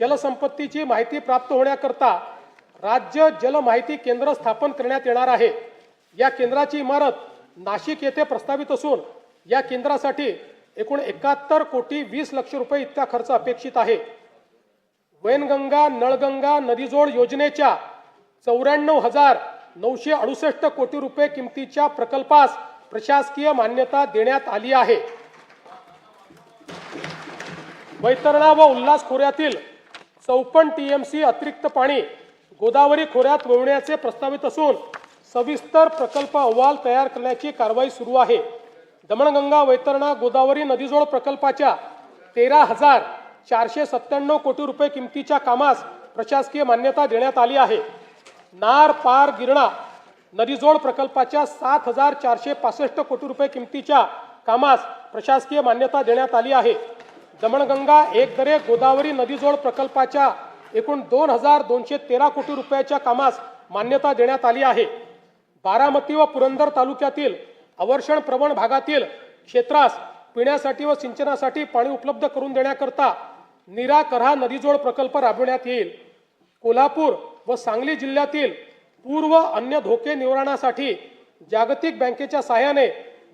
जलसंपत्तीची माहिती प्राप्त होण्याकरता राज्य जल माहिती केंद्र स्थापन करण्यात येणार आहे। या केंद्राची इमारत नाशिक येथे प्रस्तावित असून या केंद्रासाठी एकूण 71 कोटी 20 लक्ष रुपये इतका खर्च अपेक्षित आहे। वैनगंगा नळगंगा नदीजोड योजनेच्या 94,968 कोटी रुपये किमतीच्या प्रकल्पास प्रशासकीय मान्यता देण्यात आली आहे। वैतरणा व उल्हास खोऱ्यातील 54 TMC अतिरिक्त पाणी गोदावरी खोऱ्यात वळवण्याचे प्रस्तावित असून सविस्तर प्रकल्प अहवाल तयार करण्याची कारवाई सुरू आहे। दमणगंगा वैतरणा गोदावरी नदीजोड प्रकल्पाच्या 13,497 कोटी रुपये किमतीच्या कामास प्रशासकीय मान्यता देण्यात आली आहे। नार पार गिरणा नदीजोड प्रकल्पाच्या 7,465 कोटी रुपये किमतीच्या कामास प्रशासकीय मान्यता देण्यात आली आहे। दमणगंगा एकदरे गोदावरी नदीजोड प्रकल्पाच्या एकूण 2,213 कोटी रुपयाच्या कामास मान्यता देण्यात आली आहे। बारामती व पुरंदर तालुक्यातील अवर्षण प्रवण भागातील क्षेत्रास पिण्यासाठी व सिंचनासाठी पाणी उपलब्ध करून देण्याकरता नीरा करहा नदीजोड प्रकल्प राबविण्यात येईल। कोल्हापूर व सांगली जिल्ह्यातील पूर व अन्य धोके निवारणासाठी जागतिक बँकेच्या सहाय्याने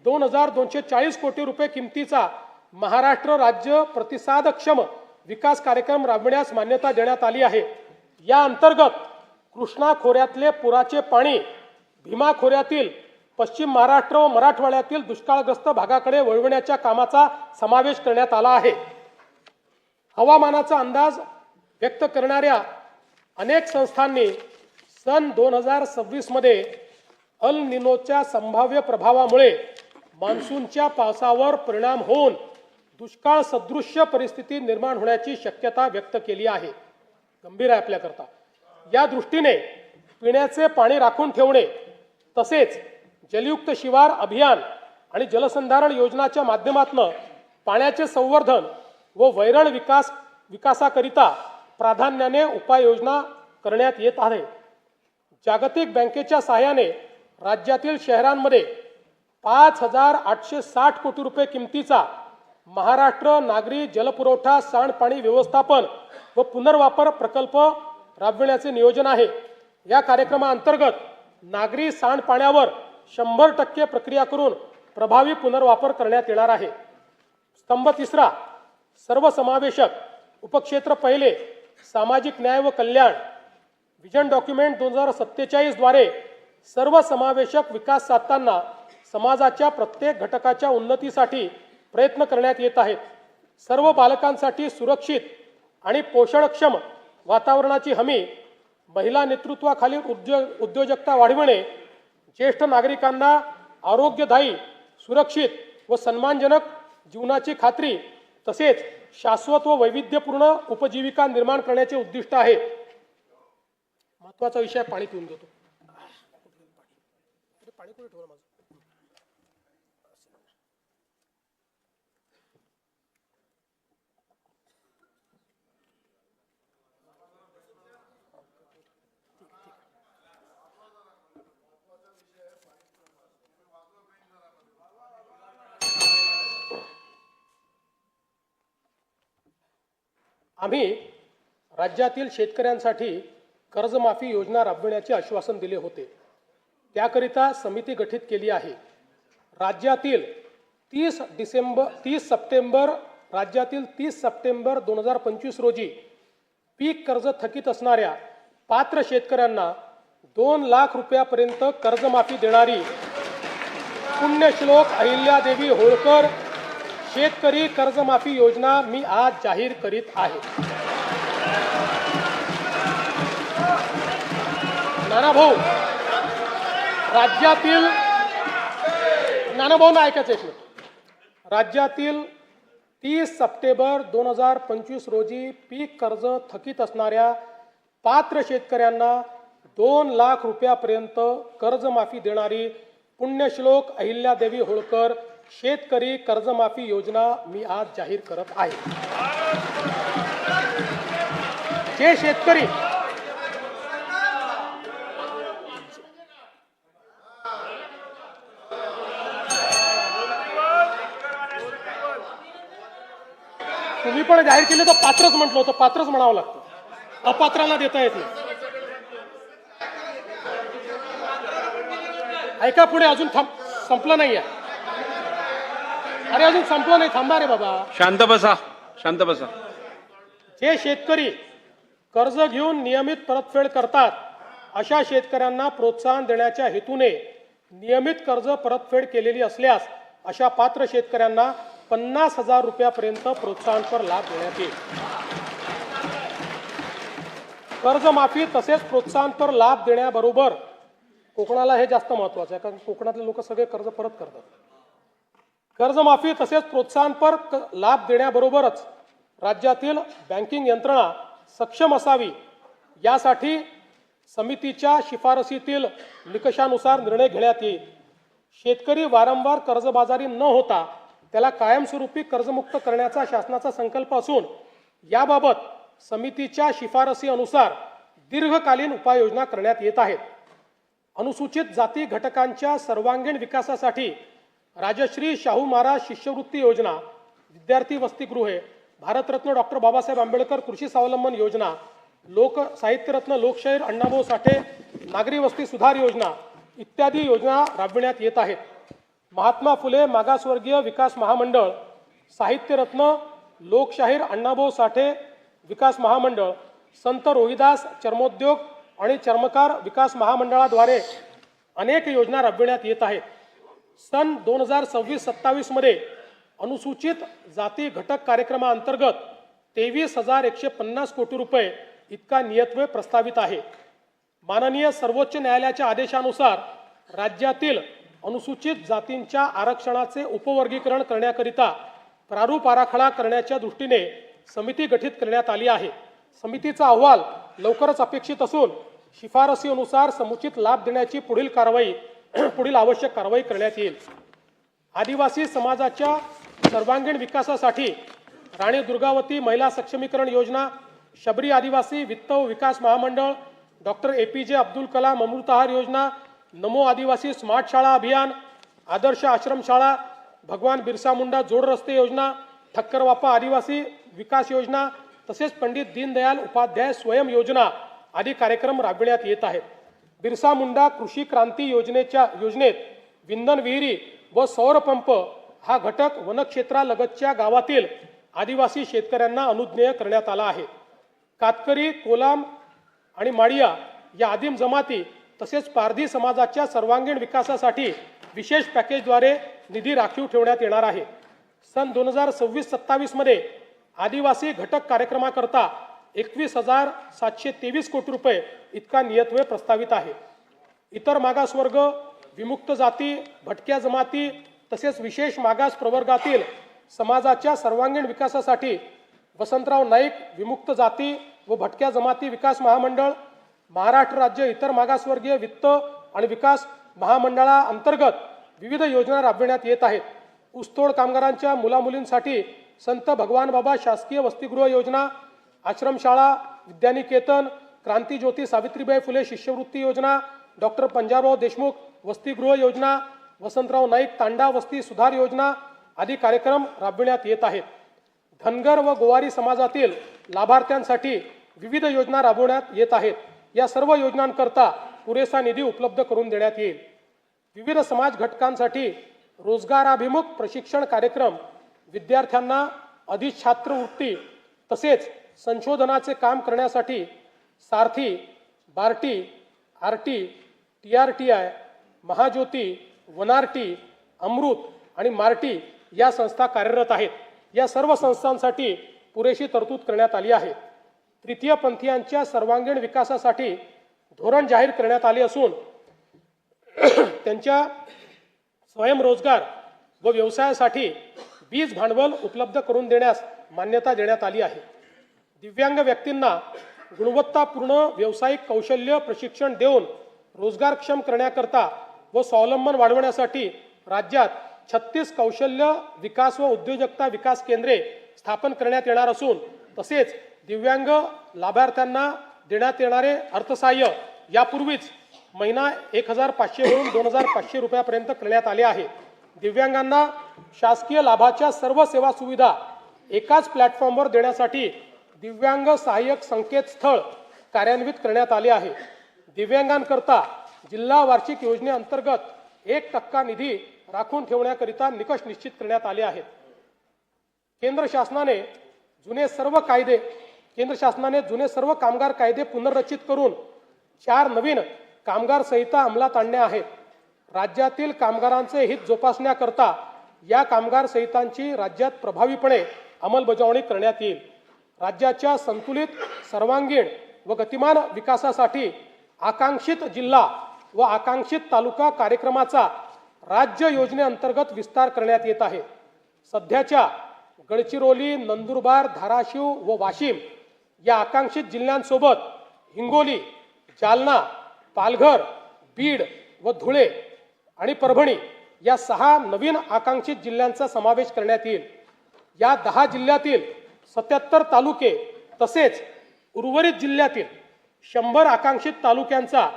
2,240 कोटी रुपये किमतीचा महाराष्ट्र राज्य प्रतिसादक्षम विकास कार्यक्रम राबविण्यास मान्यता देण्यात आली आहे। या अंतर्गत कृष्णा खोऱ्यातले पुराचे पाणी भीमा खोऱ्यातील पश्चिम महाराष्ट्र व मराठवाड्यातील दुष्काळग्रस्त भागाकडे वळविण्याच्या कामाचा समावेश करण्यात आला आहे। हवामानाचा अंदाज व्यक्त करणाऱ्या अनेक संस्थांनी सन 2026 मध्ये अल निनोच्या संभाव्य प्रभावामुळे मान्सूनच्या पावसावर परिणाम होऊन दुष्काळ सदृश्य परिस्थिती निर्माण होण्याची शक्यता व्यक्त केली आहे। गंभीर आहे आपल्याकरता। या दृष्टीने पिण्याचे पाणी राखून ठेवणे तसेच जलयुक्त शिवार अभियान आणि जलसंधारण योजनाच्या माध्यमातून पाण्याचे संवर्धन व वैरण विकासाकरिता प्राधान्याने उपाययोजना करण्यात येत आहे। जागतिक बँकेच्या सहाय्याने राज्यातील शहरांमध्ये 5,860 कोटी रुपये किमतीचा महाराष्ट्र नागरी जलपुरवठा सांडपाणी व्यवस्थापन व पुनर्वापर प्रकल्प राबविण्याचे नियोजन आहे। या कार्यक्रमाअंतर्गत नागरी सांडपाण्यावर 100% प्रक्रिया करून प्रभावी पुनर्वापर करण्यात येणार आहे। स्तंभ तिसरा, सर्वसमावेशक उपक्षेत्र पहिले, सामाजिक न्याय व कल्याण। विजन डॉक्युमेंट 2047 द्वारे सर्वसमावेशक विकास साधताना समाजाच्या प्रत्येक घटकाच्या उन्नतीसाठी प्रयत्न करण्यात येत आहेत। सर्व बालकांसाठी सुरक्षित आणि पोषणक्षम वातावरणाची हमी, महिला नेतृत्वाखालील उद्योजकता वाढविणे, ज्येष्ठ नागरिकांना आरोग्यदायी, सुरक्षित व सन्मानजनक जीवनाची खात्री तसेच शाश्वत व वैविध्यपूर्ण उपजीविका निर्माण करण्याचे उद्दिष्ट आहे। महत्त्वाचा विषय पाणी पिऊन देतो। पाणी कुठे ठेवलं माझं? आम्ही राज्यातील शेतकऱ्यांसाठी कर्जमाफी योजना राबविण्याचे आश्वासन दिले होते। त्याकरिता समिती गठीत केली आहे। राज्यातील 30 सप्टेंबर 2025 रोजी पीक कर्ज थकीत असणाऱ्या पात्र शेतकऱ्यांना 2 लाख रुपयापर्यंत कर्जमाफी देणारी पुण्यश्लोक अहिल्यादेवी होळकर शेतकरी कर्जमाफी योजना मी आज जाहीर करीत आहे। नानाभाऊ, राज्यातील नानाभाऊंना ऐकायचं एक मिनिट। राज्यातील 30 सप्टेंबर 2025 रोजी पीक कर्ज थकीत असणाऱ्या पात्र शेतकऱ्यांना 2 लाख रुपयापर्यंत कर्जमाफी देणारी पुण्यश्लोक अहिल्यादेवी होळकर शेतकरी कर्जमाफी योजना मी आज जाहीर करत आहे। जे शेतकरी तुम्ही पण जाहीर केले तर पात्रच म्हटलं होतं, पात्रच म्हणावं लागतं, अपात्राला देता येत नाही। ऐका पुढे, अजून संपलं नाहीये। अरे अजून संपलं नाही, थांबा रे बाबा, शांत बसा, शांत बसा। जे शेतकरी कर्ज घेऊन नियमित परतफेड करतात अशा शेतकऱ्यांना प्रोत्साहन देण्याच्या हेतूने नियमित कर्ज परतफेड केलेली असल्यास अशा पात्र शेतकऱ्यांना 50,000 रुपयापर्यंत प्रोत्साहनपर लाभ देण्यात येईल। कर्जमाफी तसेच प्रोत्साहनपर लाभ देण्याबरोबर कोकणाला हे जास्त महत्त्वाचं आहे, कारण कोकणातले लोक सगळे कर्ज परत करतात। कर्जमाफी तसेच प्रोत्साहनपर लाभ देण्याबरोबरच राज्यातील बँकिंग यंत्रणा सक्षम असावी यासाठी समितीच्या शिफारसीतील निकषानुसार निर्णय घेण्यात येईल। शेतकरी वारंवार कर्जबाजारी न होता त्याला कायमस्वरूपी कर्जमुक्त करण्याचा शासनाचा संकल्प असून याबाबत समितीच्या शिफारसी अनुसार दीर्घकालीन उपाययोजना करण्यात येत आहेत। अनुसूचित जाती घटकांच्या सर्वांगीण विकासासाठी राजश्री शाहू महाराज शिष्यवृत्ती योजना, विद्यार्थी वसतिगृहे, भारतरत्न डॉक्टर बाबासाहेब आंबेडकर कृषी स्वावलंबन योजना, लोक साहित्यरत्न लोकशाहीर अण्णाभाऊ साठे नागरी वस्ती सुधार योजना इत्यादी योजना राबविण्यात येत आहेत। महात्मा फुले मागासवर्गीय विकास महामंडळ, साहित्यरत्न लोकशाहीर अण्णाभाऊ साठे विकास महामंडळ, संत रोहिदास चर्मोद्योग आणि चर्मकार विकास महामंडळाद्वारे अनेक योजना राबविण्यात येत आहेत। सन 2026-27 मध्ये अनुसूचित जाती घटक कार्यक्रमाअंतर्गत 23,150 कोटी रुपये इतका नियतव्यय प्रस्तावित आहे। माननीय सर्वोच्च न्यायालयाच्या आदेशानुसार राज्यातील अनुसूचित जातींच्या आरक्षणाचे उपवर्गीकरण करण्याकरिता प्रारूप आराखडा करण्याच्या दृष्टीने समिती गठीत करण्यात आली आहे। समितीचा अहवाल लवकरच अपेक्षित असून शिफारसीनुसार समुचित लाभ देण्याची पुढील आवश्यक कारवाई करण्यात येईल। आदिवासी समाजाच्या सर्वांगीण विकासासाठी राणी दुर्गावती महिला सक्षमीकरण योजना, शबरी आदिवासी वित्त व विकास महामंडळ, डॉक्टर APJ अब्दुल कलाम अमृतहार योजना, नमो आदिवासी स्मार्ट शाळा अभियान, आदर्श आश्रम शाळा, भगवान बिरसा मुंडा जोड रस्ते योजना, ठक्कर वापा आदिवासी विकास योजना तसेच पंडित दीनदयाल उपाध्याय स्वयं योजना आदी कार्यक्रम राबविण्यात येत आहेत. बिरसा मुंडा कृषी क्रांती योजनेत विंधन विहिरी व सौर पंप हा घटक वनक्षेत्रालगतच्या गावातील आदिवासी शेतकऱ्यांना अनुज्ञेय करण्यात आला आहे. कातकरी, कोलाम आणि माडिया या आदिम जमाती तसेच पारधी समाजाच्या सर्वांगीण विकासासाठी विशेष पॅकेजद्वारे निधी राखीव ठेवण्यात येणार आहे. सन 2026-27 मध्ये आदिवासी घटक कार्यक्रमाकरता 21,723 कोटी रुपये इतका नियतव्यय प्रस्तावित आहे. इतर मागासवर्ग, विमुक्त जाती, भटक्या जमाती तसेच विशेष मागास प्रवर्गातील समाजाच्या सर्वांगीण विकासासाठी वसंतराव नाईक विमुक्त जाती व भटक्या जमाती विकास महामंडळ, महाराष्ट्र राज्य इतर मागासवर्गीय वित्त आणि विकास महामंडळाअंतर्गत विविध योजना राबविण्यात येत आहेत. ऊसतोड कामगारांच्या मुलामुलींसाठी संत भगवान बाबा शासकीय वसतिगृह योजना, आश्रमशाळा, विद्यानिकेतन, क्रांतीज्योती सावित्रीबाई फुले शिष्यवृत्ती योजना, डॉक्टर पंजाबराव देशमुख वसतिगृह योजना, वसंतराव नाईक तांडा वस्ती सुधार योजना आदी कार्यक्रम राबविण्यात येत आहेत. धनगर व गोवारी समाजातील लाभार्थ्यांसाठी विविध योजना राबवण्यात येत आहेत. या सर्व योजनांकरता पुरेसा निधी उपलब्ध करून देण्यात येईल. विविध समाज घटकांसाठी रोजगाराभिमुख प्रशिक्षण कार्यक्रम, विद्यार्थ्यांना अधिछात्रवृत्ती तसेच संशोधनाचे काम करण्यासाठी सारथी, बार्टी, आरटी, TRTI, महाज्योती, वनारटी, अमृत आणि मार्टी या संस्था कार्यरत आहेत. या सर्व संस्थांसाठी पुरेशी तरतूद करण्यात आली आहे. तृतीयपंथीयांच्या सर्वांगीण विकासासाठी धोरण जाहीर करण्यात आले असून त्यांच्या स्वयंरोजगार व व्यवसायासाठी बीज भांडवल उपलब्ध करून देण्यास मान्यता देण्यात आली आहे. दिव्यांग व्यक्तींना गुणवत्तापूर्ण व्यावसायिक कौशल्य प्रशिक्षण देऊन रोजगारक्षम करण्याकरता व स्वावलंबन वाढवण्यासाठी राज्यात 36 कौशल्य विकास व उद्योजकता विकास केंद्रे स्थापन करण्यात येणार असून तसेच दिव्यांग लाभार्थ्यांना देण्यात येणारे अर्थसहाय्य यापूर्वीच महिना 1,500 वरून 2,500 रुपयापर्यंत करण्यात आले आहे. दिव्यांगांना शासकीय लाभाच्या सर्व सेवा सुविधा एकाच प्लॅटफॉर्मवर देण्यासाठी दिव्यांग सहाय्यक संकेतस्थळ कार्यान्वित करण्यात आले आहे. दिव्यांगांकरता जिल्हा वार्षिक योजनेअंतर्गत 1% निधी राखून ठेवण्याकरिता निकष निश्चित करण्यात आले आहेत. केंद्र शासनाने जुने सर्व कामगार कायदे पुनर्रचित करून 4 नवीन कामगार संहिता अंमलात आणल्या आहेत. राज्यातील कामगारांचे हित जोपासण्याकरता या कामगार संहितांची राज्यात प्रभावीपणे अंमलबजावणी करण्यात येईल. राज्याच्या संतुलित, सर्वांगीण व गतिमान विकासासाठी आकांक्षित जिल्हा व आकांक्षित तालुका कार्यक्रमाचा राज्य योजनेअंतर्गत विस्तार करण्यात येत आहे. सध्याच्या गडचिरोली, नंदुरबार, धाराशिव व वाशिम या आकांक्षित जिल्ह्यांसोबत हिंगोली, जालना, पालघर, बीड व धुळे आणि परभणी या 6 नवीन आकांक्षित जिल्ह्यांचा समावेश करण्यात येईल. या 10 जिल्ह्यातील 77 तालुके तसेच उर्वरित जिल्ह्यातील 100 आकांक्षित तालुक्यांचा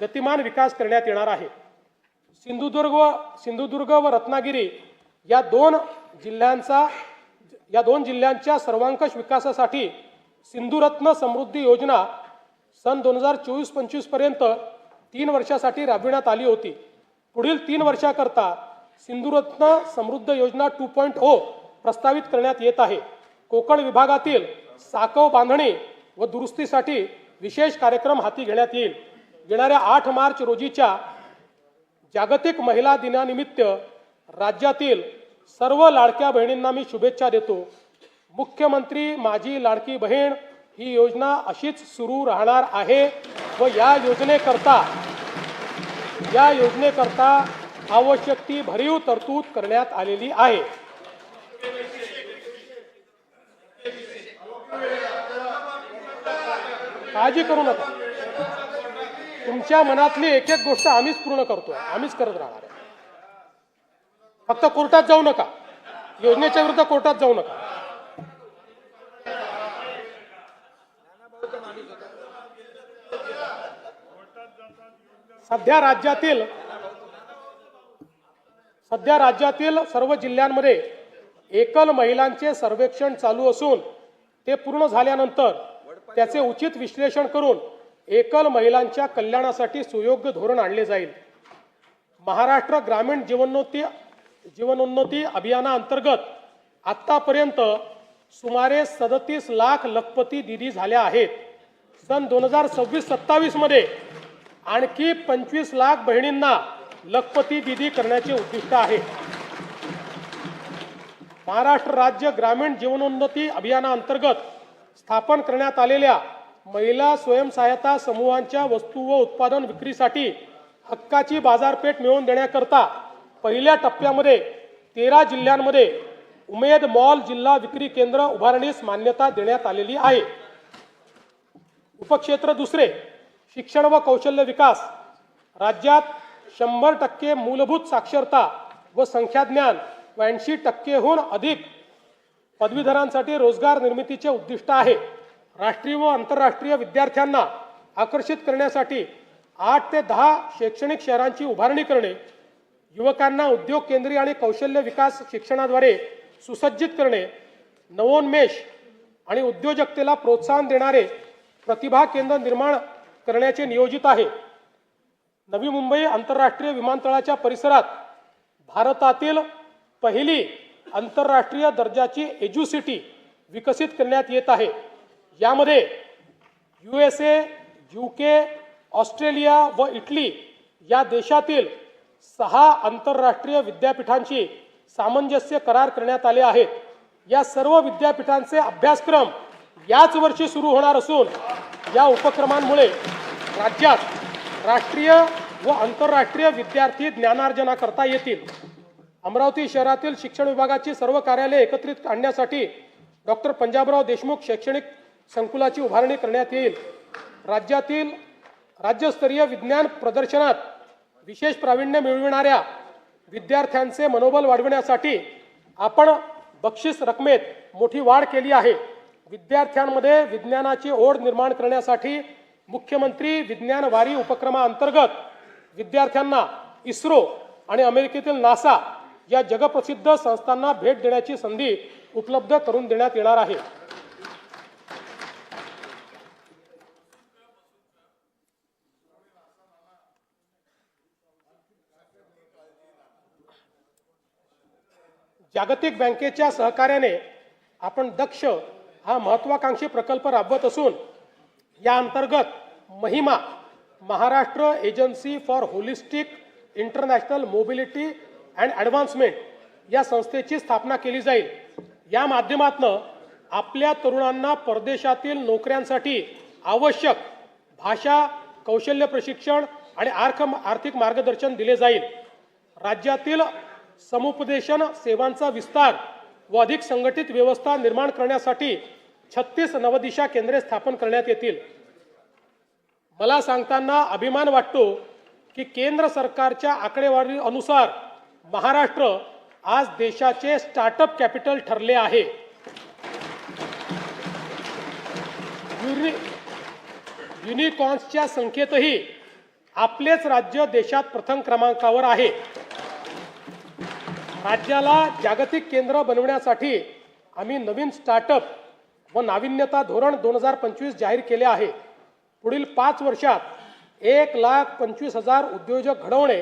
गतिमान विकास करण्यात येणार आहे. सिंधुदुर्ग व रत्नागिरी या दोन जिल्ह्यांच्या सर्वांकष विकासासाठी सिंधुरत्न समृद्धी योजना सन 2024-25 पर्यंत 3 वर्षासाठी राबविण्यात आली होती. पुढील 3 वर्षाकरता सिंधुरत्न समृद्ध योजना 2.0 प्रस्तावित करण्यात येत आहे. कोकण विभागातील साकव बांधणी व दुरुस्तीसाठी विशेष कार्यक्रम हाती घेण्यात येईल. येणाऱ्या 8 मार्च रोजीच्या जागतिक महिला दिनानिमित्त राज्यातील सर्व लाडक्या बहिणींना मी शुभेच्छा देतो. मुख्यमंत्री माझी लाडकी बहीण ही योजना अशीच सुरू राहणार आहे व या योजनेकरता आवश्यक ती भरीव तरतूद करण्यात आलेली आहे. काळजी करू नका. तुमच्या मनातली एक एक गोष्ट आम्हीच पूर्ण करतोय, आम्हीच करत राहणार आहे. फक्त कोर्टात जाऊ नका, योजनेच्या विरुद्ध कोर्टात जाऊ नका. सध्या राज्यातील सर्व जिल्ह्यांमध्ये एकल महिलांचे सर्वेक्षण चालू असून ते पूर्ण झाल्यानंतर त्याचे उचित विश्लेषण करून एकल महिलांच्या कल्याणासाठी सुयोग्य धोरण आणले जाईल. महाराष्ट्र ग्रामीण जीवनोन्नती अभियानाअंतर्गत आतापर्यंत सुमारे 37 लाख लखपती दिदी झाल्या आहेत. सन 2026-27 मध्ये आणखी 25 लाख बहिणींना लखपती दिदी करण्याचे उद्दिष्ट आहे. महाराष्ट्र राज्य ग्रामीण जीवनोन्नती अभियानाअंतर्गत स्थापन करण्यात आलेल्या महिला स्वयंसहायता समूहांच्या वस्तू व उत्पादन विक्रीसाठी हक्काची बाजारपेठ मिळवून देण्याकरता पहिल्या टप्प्यामध्ये 13 जिल्ह्यांमध्ये उमेद मॉल जिल्हा विक्री केंद्र उभारणीस मान्यता देण्यात आलेली आहे. उपक्षेत्र दुसरे, शिक्षण व कौशल्य विकास. राज्यात 100% मूलभूत साक्षरता व संख्याज्ञान व 80%हून अधिक पदवीधरांसाठी रोजगार निर्मितीचे उद्दिष्ट आहे. राष्ट्रीय व आंतरराष्ट्रीय विद्यार्थ्यांना आकर्षित करण्यासाठी 8 ते 10 शैक्षणिक शहरांची उभारणी करणे, युवकांना उद्योग केंद्रीय आणि कौशल्य विकास शिक्षणाद्वारे सुसज्जित करणे, नवोन्मेष आणि उद्योजकतेला प्रोत्साहन देणारे प्रतिभा केंद्र निर्माण करण्याचे नियोजित आहे. नवी मुंबई आंतरराष्ट्रीय विमानतळाच्या परिसरात भारतातील पहिली आंतरराष्ट्रीय दर्जाची एज्युसिटी विकसित करण्यात येत आहे. यामध्ये USA, UK, ऑस्ट्रेलिया व इटली या देशातील 6 आंतरराष्ट्रीय विद्यापीठांशी सामंजस्य करार करण्यात आले आहेत. या सर्व विद्यापीठांचे अभ्यासक्रम याच वर्षी सुरू होणार असून या उपक्रमांमुळे राज्यात राष्ट्रीय व आंतरराष्ट्रीय विद्यार्थी ज्ञानार्जना करता येतील. अमरावती शहरातील शिक्षण विभागाची सर्व कार्यालये एकत्रित आणण्यासाठी डॉक्टर पंजाबराव देशमुख शैक्षणिक संकुलाची उभारणी करण्यात येईल. राज्यस्तरीय विज्ञान प्रदर्शनात विशेष प्रावीण्य मिळविणाऱ्या विद्यार्थ्यांचे मनोबल वाढविण्यासाठी आपण बक्षीस रकमेत मोठी वाढ केली आहे. विद्यार्थ्यांमध्ये विज्ञानाची ओढ निर्माण करण्यासाठी मुख्यमंत्री विज्ञान वारी उपक्रमाअंतर्गत विद्यार्थ्यांना इस्रो आणि अमेरिकेतील नासा या जगप्रसिद्ध संस्थांना भेट देण्याची संधी उपलब्ध करून देण्यात येणार आहे. जागतिक बँकेच्या सहकार्याने आपण दक्ष हा महत्त्वाकांक्षी प्रकल्प राबवत असून या अंतर्गत Mahima Maharashtra agency for holistic international mobility and advancement या संस्थेची स्थापना केली जाईल. या माध्यमातून आपल्या तरुणांना परदेशातील नोकऱ्यांसाठी आवश्यक भाषा, कौशल्य प्रशिक्षण आणि आर्थिक मार्गदर्शन दिले जाईल. राज्यातील समुपदेशन सेवांचा विस्तार व अधिक संघटित व्यवस्था निर्माण करण्यासाठी 36 नवदिशा केंद्रे स्थापन करण्यात येतील. मला सांगताना अभिमान वाटतो की केंद्र सरकारच्या आकडेवारीनुसार महाराष्ट्र आज देशाचे स्टार्टअप कॅपिटल ठरले आहे. युनिकॉर्न्सच्या संख्येतही आपलेच राज्य देशात प्रथम क्रमांकावर आहे. राज्याला जागतिक केंद्र बनवण्यासाठी आम्ही नवीन स्टार्टअप व नाविन्यता धोरण 2025 जाहीर केले आहे. पुढील 5 वर्षात 1,25,000 उद्योजक घडवणे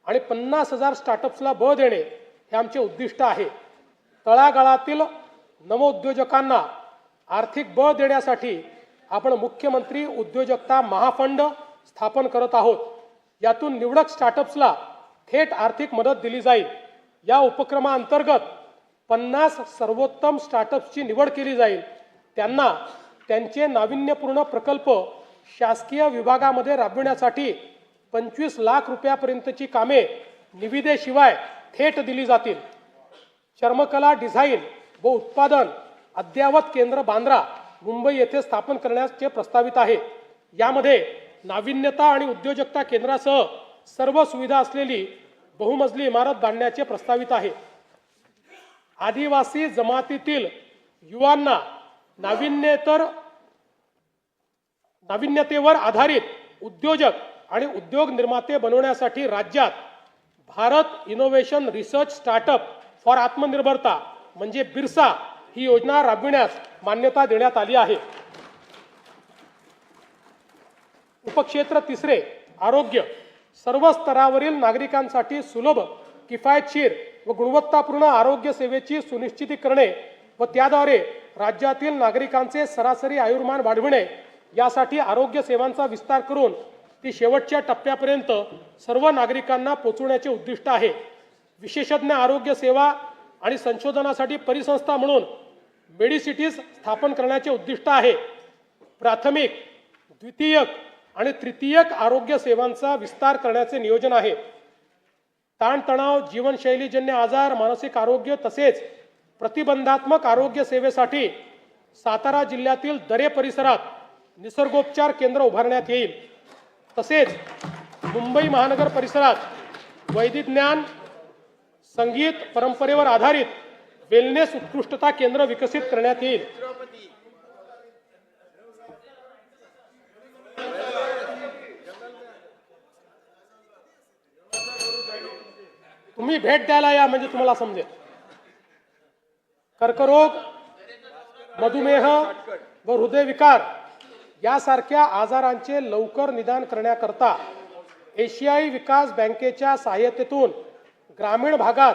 आणि 50,000 स्टार्टअप्सला बळ देणे हे आमचे उद्दिष्ट आहे. तळागाळातील नवोद्योजकांना आर्थिक बळ देण्यासाठी आपण मुख्यमंत्री उद्योजकता महाफंड स्थापन करत आहोत. यातून निवडक स्टार्टअप्सला थेट आर्थिक मदत दिली जाईल. या उपक्रमाअंतर्गत 50 सर्वोत्तम स्टार्टअप्सची निवड केली जाईल. त्यांना त्यांचे नाविन्यपूर्ण प्रकल्प शासकीय विभागामध्ये राबविण्यासाठी 25 लाख रुपयापर्यंतची कामे निविदेशिवाय थेट दिली जातील. चर्मकला डिझाईन व उत्पादन अद्ययावत केंद्र बांद्रा मुंबई येथे स्थापन करण्याचे प्रस्तावित आहे. यामध्ये नाविन्यता आणि उद्योजकता केंद्रासह सर्व सुविधा असलेली बहुमजली इमारत बांधण्याचे प्रस्तावित आहे. आदिवासी जमातीतील युवांना नाविन्यतेवर आधारित उद्योजक आणि उद्योग निर्माते बनवण्यासाठी राज्यात Bharat innovation research startup for आत्मनिर्भरता म्हणजे बिरसा ही योजना राबविण्यास मान्यता देण्यात आली आहे. उपक्षेत्र तिसरे आरोग्य. सर्व स्तरावरील नागरिकांसाठी सुलभ, किफायतशीर व गुणवत्तापूर्ण आरोग्य सेवेची सुनिश्चिती करणे व त्याद्वारे राज्यातील नागरिकांचे सरासरी आयुर्मान वाढविणे यासाठी आरोग्य सेवांचा विस्तार करून ती शेवटच्या टप्प्यापर्यंत सर्व नागरिकांना पोहोचवण्याचे उद्दिष्ट आहे. विशेषज्ञ आरोग्य सेवा आणि संशोधनासाठी परिसंस्था म्हणून मेडिसिटीज स्थापन करण्याचे उद्दिष्ट आहे. प्राथमिक, द्वितीयक आणि तृतीयक आरोग्य सेवांचा विस्तार करण्याचे नियोजन आहे. ताणतणाव, जीवनशैलीजन्य आजार, मानसिक आरोग्य तसेच प्रतिबंधात्मक आरोग्य सेवेसाठी सातारा जिल्ह्यातील दरे परिसरात निसर्गोपचार केंद्र उभारण्यात येईल. तसेच मुंबई महानगर परिसरात वैदिक ज्ञान, संगीत, परंपरेवर आधारित वेलनेस उत्कृष्टता केंद्र विकसित करण्यात येईल. तुम्ही भेट द्यायला या म्हणजे तुम्हाला समजेल. कर्करोग, मधुमेह व हृदयविकार यासारख्या आजारांचे लवकर निदान करण्याकरता एशियाई विकास बँकेच्या सहाय्यतेतून ग्रामीण भागात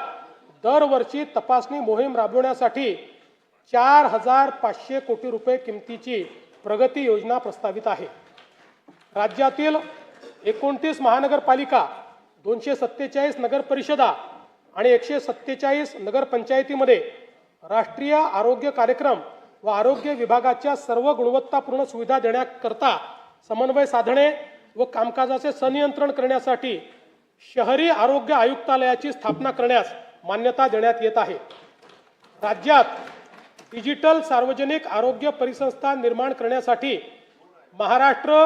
दरवर्षी तपासणी मोहीम राबवण्यासाठी 4,500 कोटी रुपये किमतीची प्रगती योजना प्रस्तावित आहे. राज्यातील 29 महानगरपालिका, 247 नगर परिषदा आणि 147 नगरपंचायतीमध्ये राष्ट्रीय आरोग्य कार्यक्रम व आरोग्य विभागाच्या सर्व गुणवत्तापूर्ण सुविधा देण्याकरता समन्वय साधणे व कामकाजाचे संनियंत्रण करण्यासाठी शहरी आरोग्य आयुक्तालयाची स्थापना करण्यास मान्यता देण्यात येत आहे. राज्यात डिजिटल सार्वजनिक आरोग्य परिसंस्था निर्माण करण्यासाठी महाराष्ट्र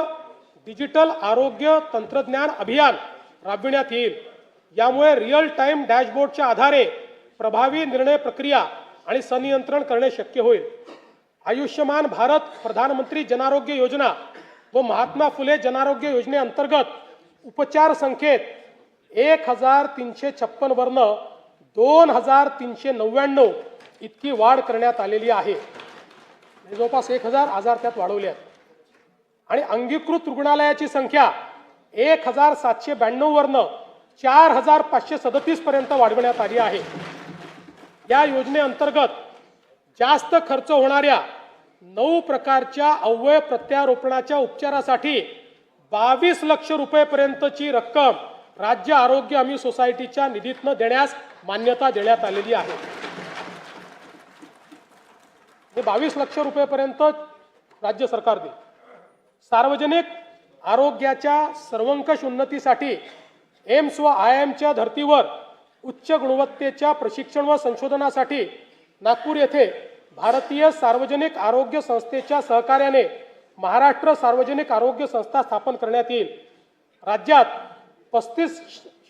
डिजिटल आरोग्य तंत्रज्ञान अभियान राबविण्यात येईल. यामुळे रिअल टाइम डॅशबोर्डच्या आधारे प्रभावी निर्णय प्रक्रिया आणि संनियंत्रण करणे शक्य होईल. आयुष्यमान भारत प्रधानमंत्री जनारोग्य योजना व महात्मा फुले जनारोग्य योजनेअंतर्गत उपचार संख्येत 1,356 वरन 2,399 इतकी वाढ करण्यात आलेली आहे. जवळपास 1,000 आजार त्यात वाढवले आहेत. आणि अंगीकृत रुग्णालयाची संख्या 1,792 वरन 4,537 पर्यंत वाढवण्यात आली आहे. या योजनेअंतर्गत जास्त खर्च होणाऱ्या 9 प्रकारच्या अवयव प्रत्यारोपणाच्या उपचारासाठी 22 लक्ष रुपयेपर्यंतची रक्कम राज्य आरोग्य हमी सोसायटीच्या निधीतून देण्यास मान्यता देण्यात आलेली आहे. 22 लक्ष रुपयेपर्यंत राज्य सरकार देईल. सार्वजनिक आरोग्याच्या सर्वंकष उन्नतीसाठी एम्स व IIMच्या धर्तीवर उच्च गुणवत्तेच्या प्रशिक्षण व संशोधनासाठी नागपूर येथे भारतीय सार्वजनिक आरोग्य संस्थेच्या सहकार्याने महाराष्ट्र सार्वजनिक आरोग्य संस्था स्थापन करण्यात येईल. राज्यात 35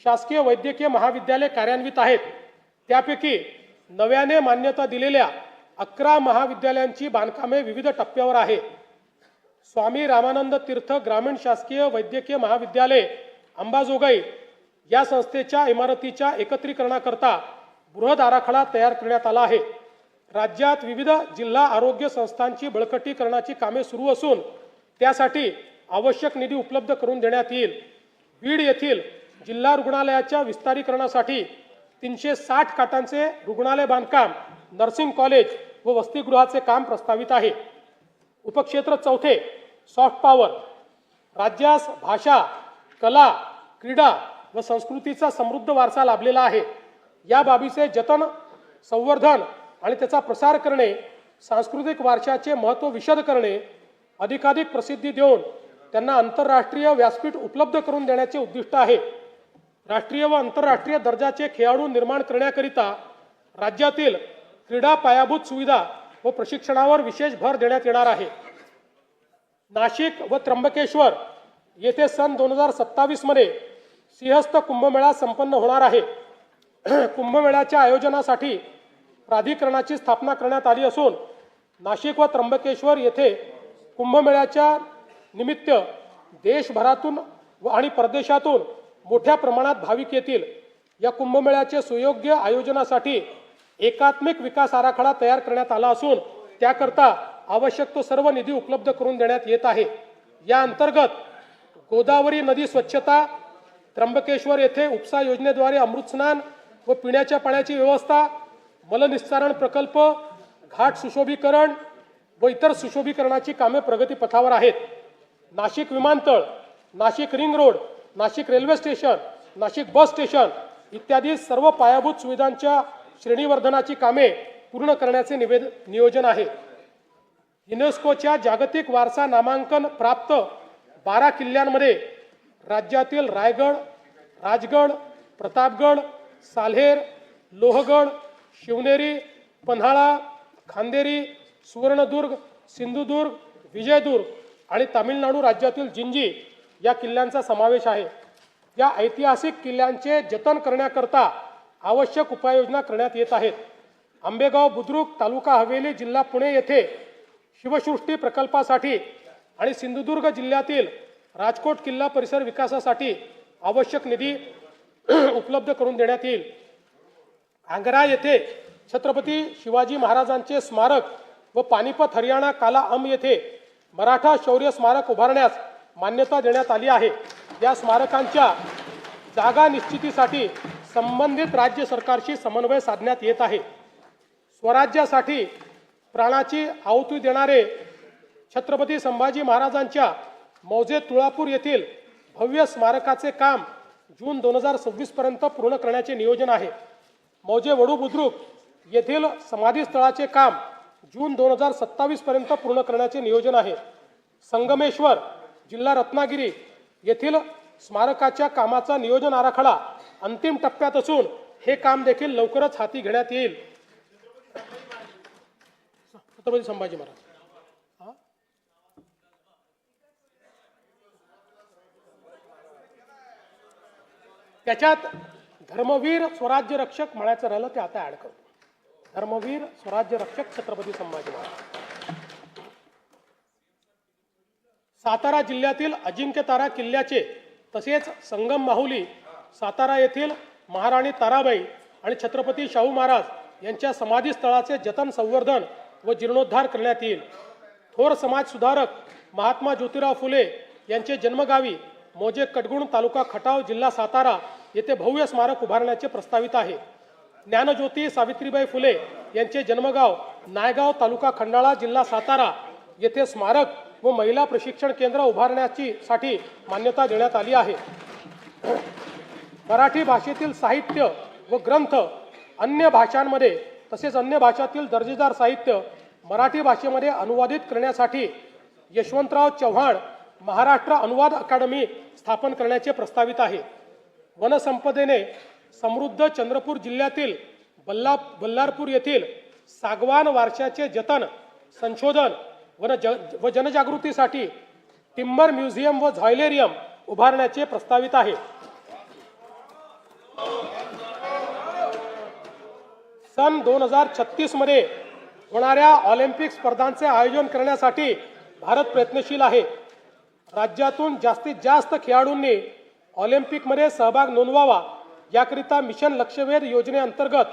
शासकीय वैद्यकीय महाविद्यालय कार्यान्वित आहेत. त्यापैकी नव्याने मान्यता दिलेल्या 11 महाविद्यालयांची बांधकामे विविध टप्प्यावर आहे. स्वामी रामानंद तीर्थ ग्रामीण शासकीय वैद्यकीय महाविद्यालय अंबाजोगाई या संस्थेच्या इमारतीच्या एकत्रीकरणाकरता बृहद आराखडा तयार करण्यात आला आहे. राज्यात विविध जिल्हा आरोग्य संस्थांची बळकटीकरणाची कामे सुरू असून त्यासाठी आवश्यक निधी उपलब्ध करून देण्यात येईल. बीड येथील जिल्हा रुग्णालयाच्या विस्तारीकरणासाठी 360 खाटांचे रुग्णालय बांधकाम, नर्सिंग कॉलेज व वसतिगृहाचे काम प्रस्तावित आहे. उपक्षेत्र चौथे सॉफ्ट पॉवर. राज्यास भाषा, कला, क्रीडा व संस्कृतीचा समृद्ध वारसा लाभलेला आहे. या बाबीचे जतन, संवर्धन आणि त्याचा प्रसार करणे, सांस्कृतिक वारशाचे महत्त्व विशद करणे, अधिकाधिक प्रसिद्धी देऊन त्यांना आंतरराष्ट्रीय व्यासपीठ उपलब्ध करून देण्याचे उद्दिष्ट आहे. राष्ट्रीय व आंतरराष्ट्रीय दर्जाचे खेळाडू निर्माण करण्याकरिता राज्यातील क्रीडा पायाभूत सुविधा व प्रशिक्षणावर विशेष भर देण्यात येणार आहे. नाशिक व त्र्यंबकेश्वर येथे सन 2027 मध्ये सिंहस्थ कुंभमेळा संपन्न होणार आहे. कुंभमेळ्याच्या आयोजनासाठी प्राधिकरणाची स्थापना करण्यात आली असून नाशिक व त्र्यंबकेश्वर येथे कुंभमेळ्याच्या निमित्त देशभरातून आणि परदेशातून मोठ्या प्रमाणात भाविक येतील. या कुंभमेळ्याचे सुयोग्य आयोजनासाठी एकात्मिक विकास आराखडा तयार करण्यात आला असून त्याकरता आवश्यक तो सर्व निधी उपलब्ध करून देण्यात येत आहे. या अंतर्गत गोदावरी नदी स्वच्छता, त्र्यंबकेश्वर येथे उपसा योजनेद्वारे अमृत स्नान व पिण्याच्या पाण्याची व्यवस्था, मलनिस्सारण प्रकल्प, घाट सुशोभीकरण व इतर सुशोभीकरणाची कामे प्रगतीपथावर आहेत. नाशिक विमानतळ, Nashik ring road, Nashik railway station, Nashik bus station इत्यादी सर्व पायाभूत सुविधांच्या श्रेणीवर्धनाची कामे पूर्ण करण्याचे नियोजन आहे. युनेस्कोच्या जागतिक वारसा नामांकन प्राप्त 12 किल्ल्यांमध्ये राज्यातील रायगड, राजगड, प्रतापगड, साल्हेर, लोहगड, शिवनेरी, पन्हाळा, खांदेरी, सुवर्णदुर्ग, सिंधुदुर्ग, विजयदुर्ग आणि तामिळनाडू राज्यातील जिंजी या किल्ल्यांचा समावेश आहे. या ऐतिहासिक किल्ल्यांचे जतन करण्याकरता आवश्यक उपाययोजना करण्यात येत आहेत. आंबेगाव बुद्रुक, तालुका हवेली, जिल्हा पुणे येथे शिवसृष्टी प्रकल्पासाठी आणि सिंधुदुर्ग जिल्ह्यातील राजकोट किल्ला परिसर विकासासाठी आवश्यक निधी उपलब्ध करून देण्यात येईल. आग्रा येथे छत्रपती शिवाजी महाराजांचे स्मारक व पानिपत हरियाणा काला अम येथे मराठा शौर्य स्मारक उभारण्यास मान्यता देण्यात आली आहे. या स्मारकांच्या जागा निश्चितीसाठी संबंधित राज्य सरकारशी समन्वय साधण्यात येत आहे. स्वराज्यासाठी प्राणाची आहुती देणारे छत्रपती संभाजी महाराजांच्या मौजे तुळापूर येथील भव्य स्मारकाचे काम जून 2026 पर्यंत पूर्ण करण्याचे नियोजन आहे. मौजे वडू बुद्रुक येथील समाधीस्थळाचे काम जून 2027 पर्यंत पूर्ण करण्याचे नियोजन आहे. संगमेश्वर, जिल्हा रत्नागिरी येथील स्मारकाच्या कामाचा नियोजन आराखडा अंतिम टप्प्यात असून हे काम देखील लवकरच हाती घेण्यात येईल. छत्रपती संभाजी महाराज त्याच्यात धर्मवीर स्वराज्य रक्षक म्हणायचं राहिलं ते आता ऍड करतो. धर्मवीर स्वराज्य रक्षक छत्रपती संभाजी महाराज. सातारा जिल्ह्यातील अजिंक्यतारा किल्ल्याचे तसेच संगम माहुली, सातारा येथील महाराणी ताराबाई आणि छत्रपती शाहू महाराज यांच्या समाधीस्थळाचे जतन, संवर्धन व जीर्णोद्धार करण्यात येईल. थोर समाज सुधारक महात्मा ज्योतिराव फुले यांचे जन्मगावी मौजे कडगुण, तालुका खटाव, जिल्हा सातारा येथे भव्य स्मारक उभारण्याचे प्रस्तावित आहे. ज्ञानज्योती सावित्रीबाई फुले यांचे जन्मगाव नायगाव, तालुका खंडाळा, जिल्हा सातारा येथे स्मारक व महिला प्रशिक्षण केंद्र उभारण्याची साठी मान्यता देण्यात आली आहे. मराठी भाषेतील साहित्य व ग्रंथ अन्य भाषांमध्ये तसेच अन्य भाषातील दर्जेदार साहित्य मराठी भाषेमध्ये अनुवादित करण्यासाठी यशवंतराव चव्हाण महाराष्ट्र अनुवाद अकादमी स्थापन करण्याचे प्रस्तावित आहे. वनसंपदेने समृद्ध चंद्रपूर जिल्ह्यातील बल्लारपूर येथील सागवान वारशाचे जतन, संशोधन व जनजागृतीसाठी टिंबर म्युझियम व झायलेरियम उभारण्याचे प्रस्तावित आहे. सन 2036 मध्ये होणाऱ्या ऑलिम्पिक स्पर्धांचे आयोजन करण्यासाठी भारत प्रयत्नशील आहे. राज्यातून जास्तीत जास्त खेळाडूंनी ऑलिम्पिकमध्ये सहभाग नोंदवावा याकरिता मिशन लक्ष्यवेध योजनेअंतर्गत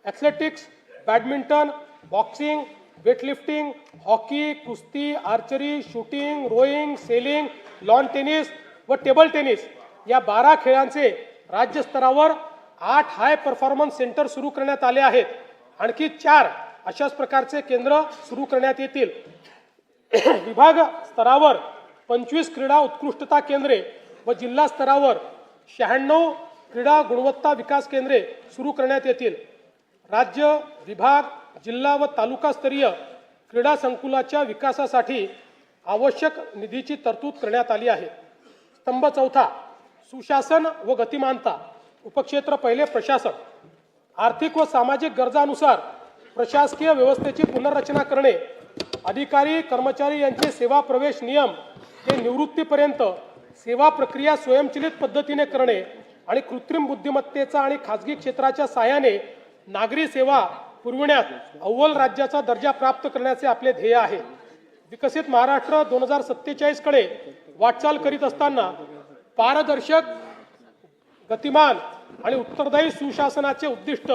athletics, badminton, boxing, weightlifting, hockey, कुस्ती, archery, shooting, rowing, sailing, lawn tennis व टेबल टेनिस या 12 खेळांचे राज्यस्तरावर 8 हाय परफॉर्मन्स सेंटर सुरू करण्यात आले आहेत. आणखी 4 अशाच प्रकारचे केंद्र सुरू करण्यात येतील. विभाग स्तरावर 25 क्रीडा उत्कृष्टता केंद्रे व जिल्हा स्तरावर 96 क्रीडा गुणवत्ता विकास केंद्रे सुरू करण्यात येतील. राज्य, विभाग, जिल्हा व तालुकास्तरीय क्रीडा संकुलाच्या विकासासाठी आवश्यक निधीची तरतूद करण्यात आली आहे. स्तंभ 4 सुशासन व गतिमानता. उपक्षेत्र 1 प्रशासन. आर्थिक व सामाजिक गरजानुसार प्रशासकीय व्यवस्थेची पुनर्रचना करणे. अधिकारी कर्मचारी यांचे सेवा प्रवेश नियम ते निवृत्तीपर्यंत सेवा प्रक्रिया स्वयंचलित पद्धतीने करणे आणि कृत्रिम बुद्धिमत्तेचा आणि खाजगी क्षेत्राच्या साहाय्याने नागरी सेवा पुरविण्यात अव्वल राज्याचा दर्जा प्राप्त करण्याचे आपले ध्येय आहे. विकसित महाराष्ट्र 2047 कडे वाटचाल करीत असताना पारदर्शक, गतिमान आणि उत्तरदायी सुशासनाचे उद्दिष्ट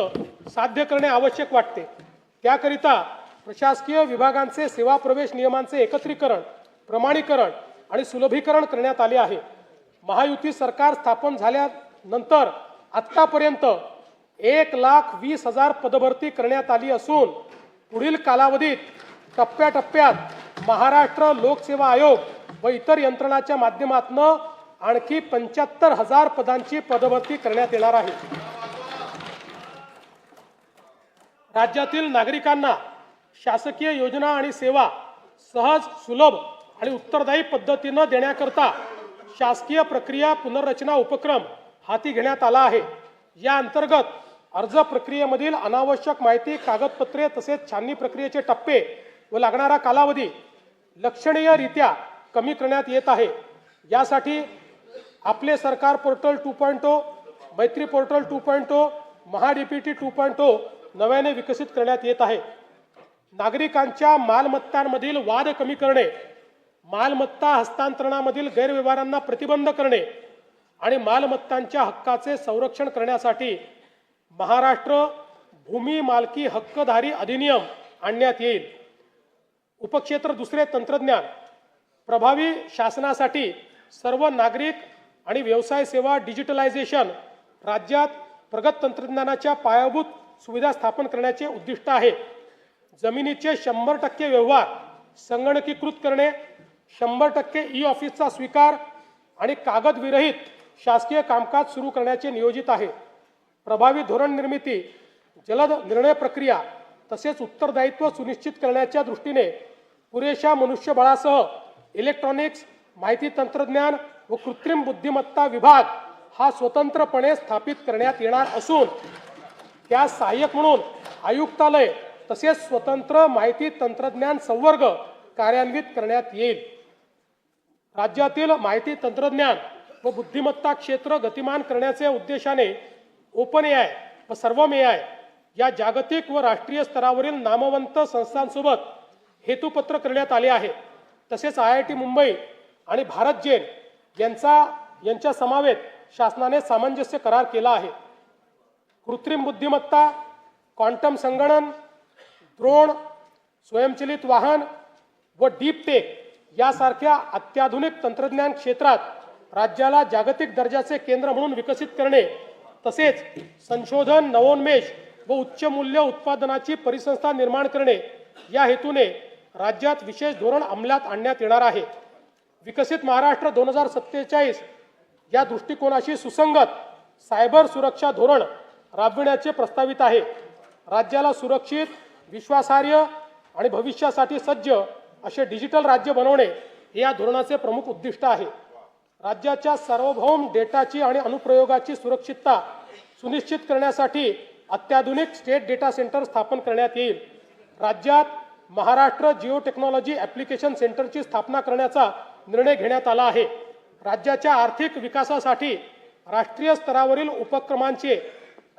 साध्य करणे आवश्यक वाटते. त्याकरिता प्रशासकीय विभागांचे सेवा प्रवेश नियमांचे एकत्रीकरण, प्रमाणीकरण आणि सुलभीकरण करण्यात आले आहे. महायुती सरकार स्थापन झाल्यानंतर आतापर्यंत 1,20,000 पदभरती करण्यात आली असून पुढील कालावधीत टप्प्याटप्प्यात महाराष्ट्र लोकसेवा आयोग व इतर यंत्रणांच्या माध्यमातून आणखी 75,000 पदांची पदभरती करण्यात येणार आहे. राज्यातील नागरिकांना शासकीय योजना आणि सेवा सहज, सुलभ आणि उत्तरदायी पद्धतीने देण्याकरता शासकीय प्रक्रिया पुनर्रचना उपक्रम हाती घेण्यात आला आहे. या अंतर्गत अर्ज प्रक्रियेमधील अनावश्यक माहिती, कागदपत्रे तसेच छाननी प्रक्रियेचे टप्पे व लागणारा कालावधी लक्षणीयरित्या कमी करण्यात येत आहे. यासाठी आपले सरकार पोर्टल 2.0, मैत्री पोर्टल 2.0, महाडीपीटी 2.0 नव्याने विकसित करण्यात येत आहे. नागरिकांच्या मालमत्तांमधील वाद कमी करणे, मालमत्ता हस्तांतरणामधील गैरव्यवहारांना प्रतिबंध करणे आणि मालमत्तांच्या हक्काचे संरक्षण करण्यासाठी महाराष्ट्र भूमी मालकी हक्कधारी अधिनियम आणण्यात येईल. उपक्षेत्र दुसरे, तंत्रज्ञान. प्रभावी शासनासाठी सर्व नागरिक आणि व्यवसाय सेवा डिजिटलायझेशन राज्यात प्रगत तंत्रज्ञानाच्या पायाभूत सुविधा स्थापन करण्याचे उद्दिष्ट आहे. जमिनीचे 100% व्यवहार संगणकीकृत करणे, 100% ई-ऑफिसचा स्वीकार आणि कागदविरहित शासकीय कामकाज सुरू करण्याचे नियोजित आहे. प्रभावी धोरण निर्मिती, जलद निर्णय प्रक्रिया तसेच उत्तरदायित्व सुनिश्चित करण्याच्या दृष्टीने पुरेशा मनुष्यबळासह इलेक्ट्रॉनिक्स, माहिती तंत्रज्ञान व कृत्रिम बुद्धिमत्ता विभाग हा स्वतंत्रपणे स्थापित करण्यात येणार असून त्या सहाय्यक म्हणून आयुक्तालय तसेच स्वतंत्र माहिती तंत्रज्ञान संवर्ग कार्यान्वित करण्यात येईल. राज्यातील माहिती तंत्रज्ञान व बुद्धिमत्ता क्षेत्र गतिमान करण्याच्या उद्देशाने ओपन एआय व सर्वम एआय या जागतिक व राष्ट्रीय स्तरावरील नामवंत संस्थांसोबत हेतुपत्र करण्यात आले आहे. तसेच IIT मुंबई आणि भारत जेन यांच्या समवेत शासनाने सामंजस्य करार केला आहे. कृत्रिम बुद्धिमत्ता, क्वांटम संगणन, ड्रोन, स्वयंचलित वाहन व डीप टेक यासारख्या अत्याधुनिक तंत्रज्ञान क्षेत्रात राज्याला जागतिक दर्जाचे केंद्र म्हणून विकसित करणे तसेच संशोधन, नवोन्मेष व उच्च मूल्य उत्पादनाची परिसंस्था निर्माण करणे या हेतूने राज्यात विशेष धोरण अंमलात आणण्यात येणार आहे. विकसित महाराष्ट्र 2047 या दृष्टिकोनाशी सुसंगत सायबर सुरक्षा धोरण राबविण्याचे प्रस्तावित आहे. राज्याला सुरक्षित, विश्वासार्ह आणि भविष्यासाठी सज्ज असे डिजिटल राज्य बनवणे हे या धोरणाचे प्रमुख उद्दिष्ट आहे. राज्याच्या सार्वभौम डेटाची आणि अनुप्रयोगाची सुरक्षितता सुनिश्चित करण्यासाठी अत्याधुनिक स्टेट डेटा सेंटर स्थापन करण्यात येईल. राज्यात महाराष्ट्र जिओ टेक्नॉलॉजी ॲप्लिकेशन सेंटरची स्थापना करण्याचा निर्णय घेण्यात आला आहे. राज्याच्या आर्थिक विकासासाठी राष्ट्रीय स्तरावरील उपक्रमांचे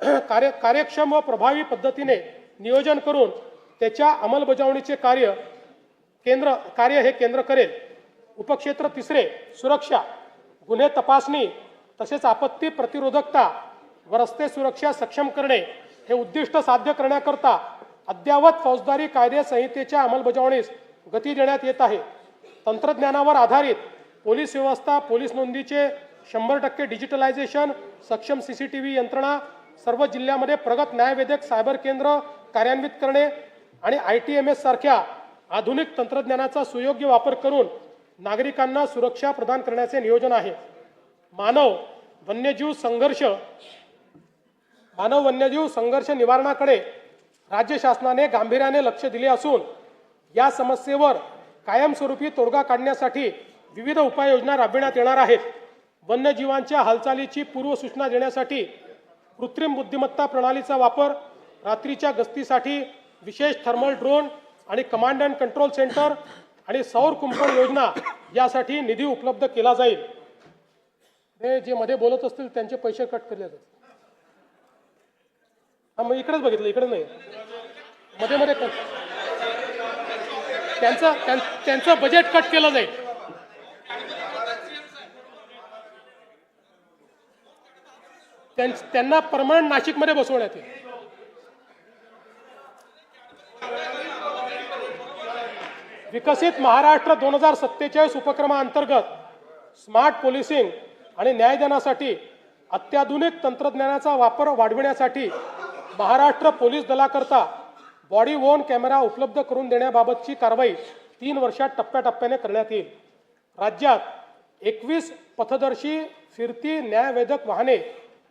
कार्यक्षम व प्रभावी पद्धतीने नियोजन करून त्याच्या अंमलबजावणीचे कार्य हे केंद्र करेल. उपक्षेत्र तिसरे, सुरक्षा, गुन्हे तपासणी तसेच आपत्ती प्रतिरोधकता व रस्ते सुरक्षा सक्षम करणे हे उद्दिष्ट साध्य करण्याकरता अद्ययावत फौजदारी कायदे संहितेच्या अंमलबजावणीस गती देण्यात येत आहे. तंत्रज्ञानावर आधारित पोलीस व्यवस्था, पोलीस नोंदीचे 100% डिजिटलायझेशन, सक्षम CCTV यंत्रणा, सर्व जिल्ह्यामध्ये प्रगत न्यायवेधक सायबर केंद्र कार्यान्वित करणे आणि ITMS सारख्या आधुनिक तंत्रज्ञानाचा सुयोग्य वापर करून नागरिकांना सुरक्षा प्रदान करण्याचे नियोजन आहे. मानव वन्यजीव संघर्ष निवारणाकडे राज्य शासनाने गांभीर्याने लक्ष दिले असून या समस्येवर कायमस्वरूपी तोडगा काढण्यासाठी विविध उपाययोजना राबविण्यात येणार आहेत. वन्यजीवांच्या हालचालीची पूर्वसूचना देण्यासाठी कृत्रिम बुद्धिमत्ता प्रणालीचा वापर, रात्रीच्या गस्तीसाठी विशेष थर्मल ड्रोन आणि कमांड अँड कंट्रोल सेंटर आणि सौर कुंपण योजना यासाठी निधी उपलब्ध केला जाईल. हे जे मध्ये बोलत असतील त्यांचे पैसे कट केले जातात. मग इकडेच बघितलं, इकडे नाही, मध्ये मध्ये त्यांचं बजेट कट केलं जाईल. त्यांना परमनंट नाशिकमध्ये बसवण्यात येईल. विकसित महाराष्ट्र 2047 उपक्रमाअंतर्गत स्मार्ट पोलिसिंग आणि न्यायदानासाठी अत्याधुनिक तंत्रज्ञानाचा वापर वाढविण्यासाठी महाराष्ट्र पोलीस दलाकरता बॉडी वोर्न कॅमेरा उपलब्ध करून देण्याबाबतची कारवाई 3 वर्षात टप्प्याटप्प्याने करण्यात येईल. राज्यात 21 पथदर्शी फिरती न्यायवेधक वाहने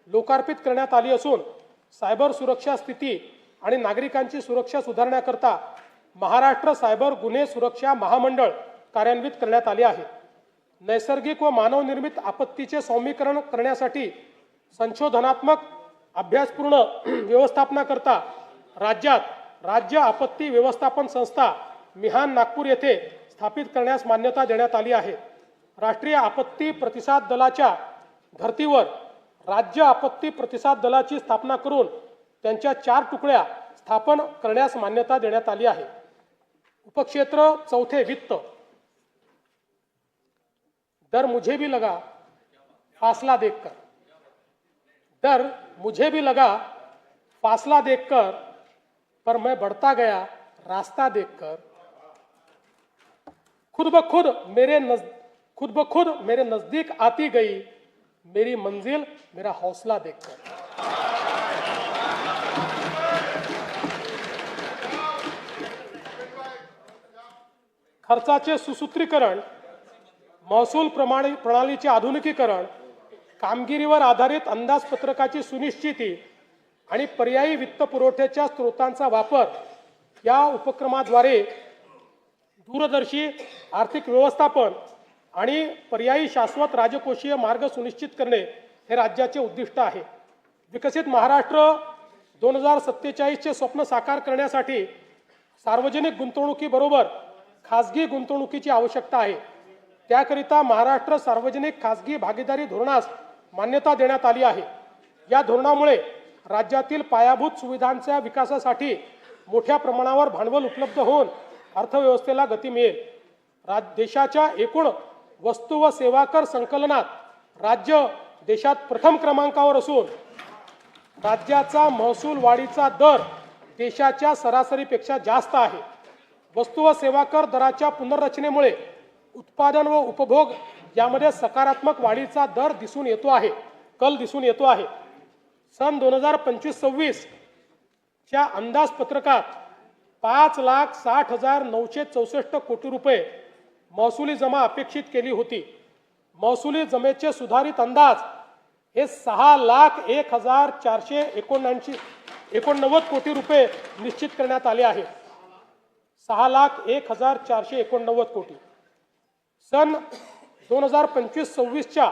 लोकार्पित करण्यात आली असून सायबर सुरक्षा स्थिती आणि नागरिकांची सुरक्षा सुधारण्याकरता महाराष्ट्र सायबर गुन्हे सुरक्षा महामंडळ कार्यान्वित करण्यात आले आहे. नैसर्गिक व मानवनिर्मित आपत्तीचे सौम्यीकरण करण्यासाठी संशोधनात्मक अभ्यासपूर्ण व्यवस्थापनाकरता राज्यात राज्य आपत्ती व्यवस्थापन संस्था मिहान नागपूर येथे स्थापित करण्यास मान्यता देण्यात आली आहे. राष्ट्रीय आपत्ती प्रतिसाद दलाच्या धर्तीवर राज्य आपत्ती प्रतिसाद दलाची स्थापना करून त्यांच्या 4 तुकड्या स्थापन करण्यास मान्यता देण्यात आली आहे. उपक्षेत्र 4 वित्त. डर मुझे भी लगा फासला देखकर, डर मुझे भी लगा फासला देखकर, पर मैं बढ़ता गया रास्ता देखकर. खुद ब खुद मेरे नजदीक आती गई मेरी मंजिल मेरा हौसला देखकर. खर्चाचे सुसूत्रीकरण, महसूल प्रणालीचे आधुनिकीकरण, कामगिरीवर आधारित अंदाजपत्रकाची सुनिश्चिती आणि पर्यायी वित्त पुरवठ्याच्या स्रोतांचा वापर या उपक्रमाद्वारे दूरदर्शी आर्थिक व्यवस्थापन आणि पर्यायी शाश्वत राजकोषीय मार्ग सुनिश्चित करणे हे राज्याचे उद्दिष्ट आहे. विकसित महाराष्ट्र 2047 चे स्वप्न साकार करण्यासाठी सार्वजनिक गुंतवणुकीबरोबर खासगी गुंतवणुकीची आवश्यकता आहे. त्याकरिता महाराष्ट्र सार्वजनिक खासगी भागीदारी धोरणास मान्यता देण्यात आली आहे. या धोरणामुळे राज्यातील पायाभूत सुविधांच्या विकासासाठी मोठ्या प्रमाणावर भांडवल उपलब्ध होऊन अर्थव्यवस्थेला गती मिळेल. देशाच्या एकूण वस्तू व सेवा कर संकलनात राज्य देशात प्रथम क्रमांकावर असून राज्याचा महसूल वाढीचा दर देशाच्या सरासरीपेक्षा जास्त आहे. वस्तू व सेवा कर दराच्या पुनर्रचनेमुळे उत्पादन व उपभोग यामध्ये सकारात्मक वाढीचा दर दिसून येतो आहे. सन 2025-26 च्या अंदाजपत्रकात 5,60,964 कोटी रुपये महसुली जमा अपेक्षित केली होती. महसुली जमेचे सुधारित अंदाज हे 6,01,489 कोटी रुपये निश्चित करण्यात आले आहे. 6,01,489 कोटी. सन 2025-26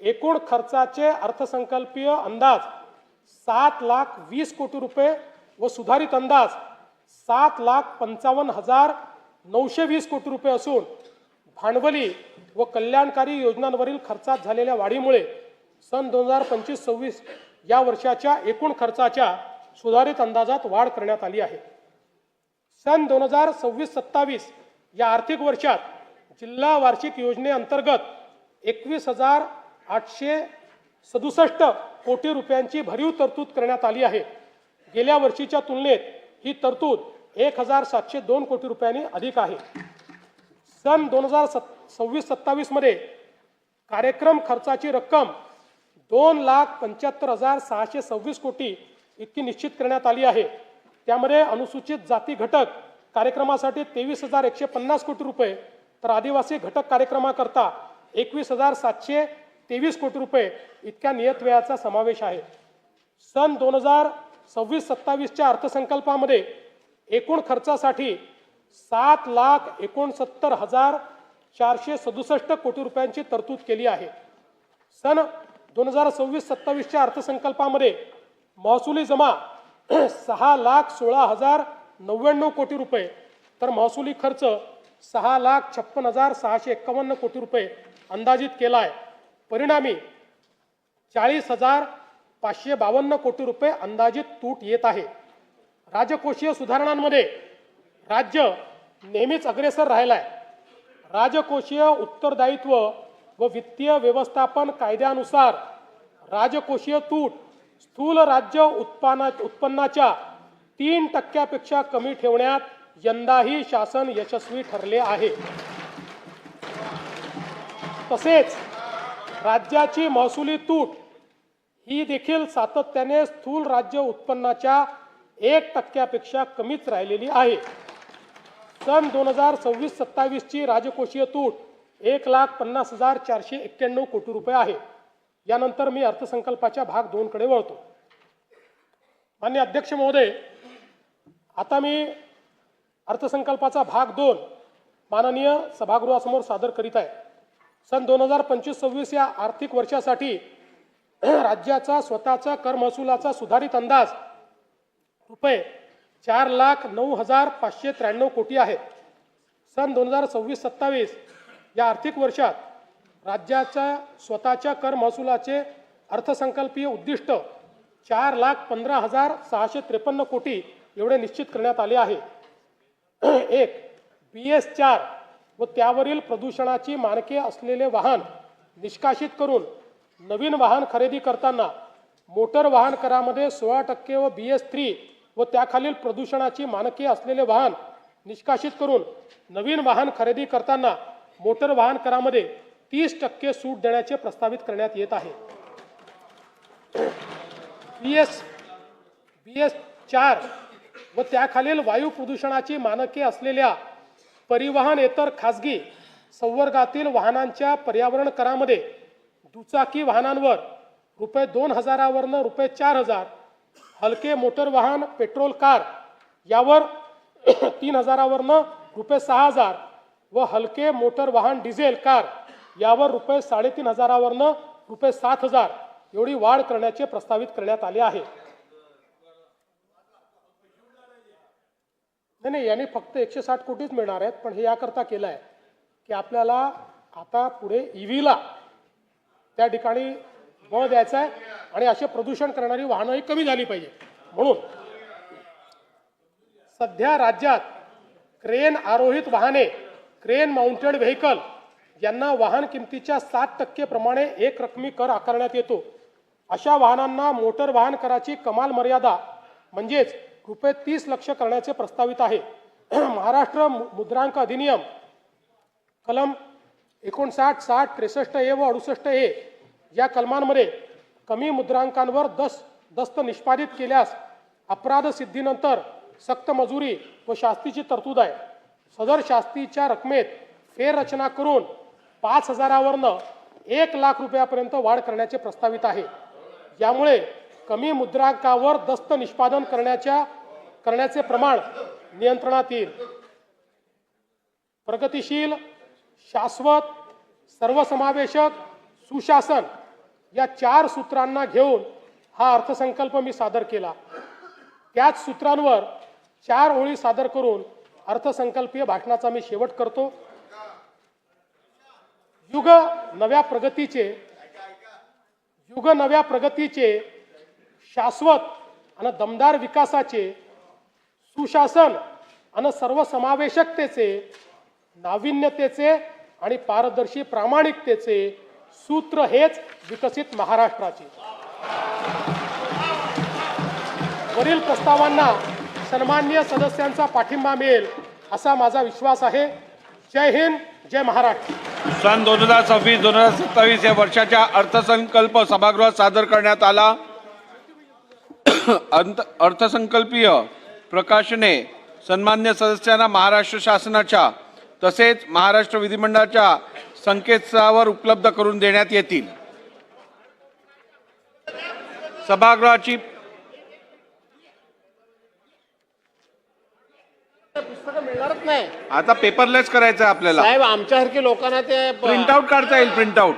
एकूण खर्चाचे अर्थसंकल्पीय अंदाज 7,20,000 कोटी रुपये व सुधारित अंदाज 7,55,920 कोटी रुपये असून भांडवली व कल्याणकारी योजनांवरील खर्चात झालेल्या वाढीमुळे सन 2025-26 या वर्षाच्या एकूण खर्चाच्या सुधारित अंदाजात वाढ करण्यात आली आहे. सन 2026-27 या आर्थिक वर्षात जिल्हा वार्षिक योजनेअंतर्गत 21,867 कोटी रुपयांची भरीव तरतूद करण्यात आली आहे. गेल्या वर्षीच्या तुलनेत ही तरतूद 1,702 कोटी रुपयांनी अधिक आहे. सन 2026-27 मध्ये कार्यक्रम खर्चाची रक्कम 2,75,626 कोटी इतकी निश्चित करण्यात आली आहे. त्यामध्ये अनुसूचित जाती घटक कार्यक्रमासाठी 23,150 कोटी रुपये तर आदिवासी घटक कार्यक्रमाकरता 21,723 कोटी रुपये इतक्या नियत व्ययाचा समावेश आहे. सन 2026-27 अर्थसंकल्पामध्ये एकूण खर्चासाठी 7,69,467 कोटी रुपयांची तरतूद केली आहे. सन 2026-27 अर्थसंकल्पामध्ये महसुली जमा 6,16,099 कोटी रुपये तर महसुली खर्च 6,56,651 कोटी रुपये अंदाजित केला आहे. परिणामी 40,552 कोटी रुपये अंदाजित तूट येत आहे. राजकोषीय सुधारणांमध्ये राज्य नेहमीच अग्रेसर राहिला आहे. राजकोषीय उत्तरदायित्व व वित्तीय व्यवस्थापन कायद्यानुसार राजकोषीय तूट स्थूल राज्य उत्पन्नाच्या 3% कमी ठेवण्यात यंदाही शासन यशस्वी ठरले आहे। तसेच राज्याची महसुली तूट ही देखील सातत्याने स्थूल राज्य उत्पन्नाच्या 1% कमीच राहिलेली आहे। सन 2026-27 ची राजकोषीय तूट 1,50,491 कोटी रुपये आहे। यानंतर मी अर्थसंकल्पाच्या भाग 2 कडे वळतो। माननीय अध्यक्ष महोदय, आता मी अर्थसंकल्पाचा भाग 2 माननीय सभागृहासमोर सादर करीत आहे। सन 2025-26 या आर्थिक वर्षासाठी राज्याचा स्वतःचा कर महसुलाचा सुधारित अंदाज रुपये 4,09,593 कोटी आहेत। सन 2026-27 या आर्थिक वर्षात राज्याच्या स्वतःच्या कर महसुलाचे अर्थसंकल्पीय उद्दिष्ट 4,15,653 कोटी एवढे निश्चित करण्यात आले आहे। एक BS4 व त्यावरील प्रदूषणाची मानके असलेले वाहन निष्कासित करून नवीन वाहन खरेदी करताना मोटर वाहन करामध्ये 16% व BS3 व त्याखालील प्रदूषणाची मानके असलेले वाहन निष्कासित करून नवीन वाहन खरेदी करताना मोटर वाहन करामध्ये 30% सूट देण्याचे प्रस्तावित करण्यात येत आहे। BS4 व त्याखालील वायू प्रदूषणाची मानके असलेल्या परिवहनेतर खाजगी संवर्गातील वाहनांच्या पर्यावरण करामध्ये दुचाकी वाहनांवर रुपये 2,000 वरनं रुपये 4,000, हलके मोटर वाहन पेट्रोल कार यावर 3,000 वरनं रुपये 6,000 व हलके मोटर वाहन डिझेल कार यावर रुपये 3,500 वरनं रुपये 7,000 एवढी वाढ करण्याचे प्रस्तावित करण्यात आले आहे। नाही, यांनी फक्त 160 कोटीच मिळणार आहेत, पण हे याकरता केलं आहे की आपल्याला आता पुढे EVला त्या ठिकाणी बळ द्यायचा आहे आणि असे प्रदूषण करणारी वाहनंही कमी झाली पाहिजे। म्हणून सध्या राज्यात क्रेन आरोहित वाहने क्रेन माउंटेड व्हेकल यांना वाहन किमतीच्या 7% प्रमाणे एक रकमी कर आकारण्यात येतो। अशा वाहनांना मोटर वाहन कराची कमाल मर्यादा म्हणजेच रुपये 30 लाख करण्याचे प्रस्तावित आहे। महाराष्ट्र मुद्रांक अधिनियम कलम 59, 60, 63A व 68A या कलमांमध्ये कमी मुद्रांकांवर दस्त निष्पादित केल्यास अपराध सिद्धीनंतर सक्त मजुरी व शास्तीची तरतूद आहे। सदर शास्तीच्या रकमेत फेररचना करून 5,000 वरनं 1,00,000 रुपयापर्यंत वाढ करण्याचे प्रस्तावित आहे। यामुळे कमी मुद्रांकावर दस्त निष्पादन करण्याचे प्रमाण नियंत्रणात येईल। प्रगतिशील, शाश्वत, सर्वसमावेशक, सुशासन या 4 सूत्रांना घेऊन हा अर्थसंकल्प मी सादर केला। त्याच सूत्रांवर 4 ओळी सादर करून अर्थसंकल्पीय भाषणाचा मी शेवट करतो। युग नव्या प्रगतीचे शाश्वत आणि दमदार विकासाचे, सुशासन आणि सर्वसमावेशकतेचे, नाविन्यतेचे आणि पारदर्शी प्रामाणिकतेचे सूत्र हेच विकसित महाराष्ट्राचे। वरील प्रस्तावांना सन्माननीय सदस्यांचा पाठिंबा मिळेल असा माझा विश्वास आहे। जय हिंद, जय महाराष्ट्र। सन 2026-2027 या वर्षाच्या अर्थसंकल्प सभागृहात सादर करण्यात आला। अर्थसंकल्पीय प्रकाशने सन्मान्य सदस्यांना महाराष्ट्र शासनाच्या तसेच महाराष्ट्र विधिमंडळाच्या संकेतस्थळावर उपलब्ध करून देण्यात येतील। सभागृहाची पुस्तकं मिळणारच नाही। आता पेपरलेस करायचं आहे आपल्याला। साहेब, आमच्यासारखे लोकांना ते प्रिंटआउट काढता येईल, प्रिंटआउट।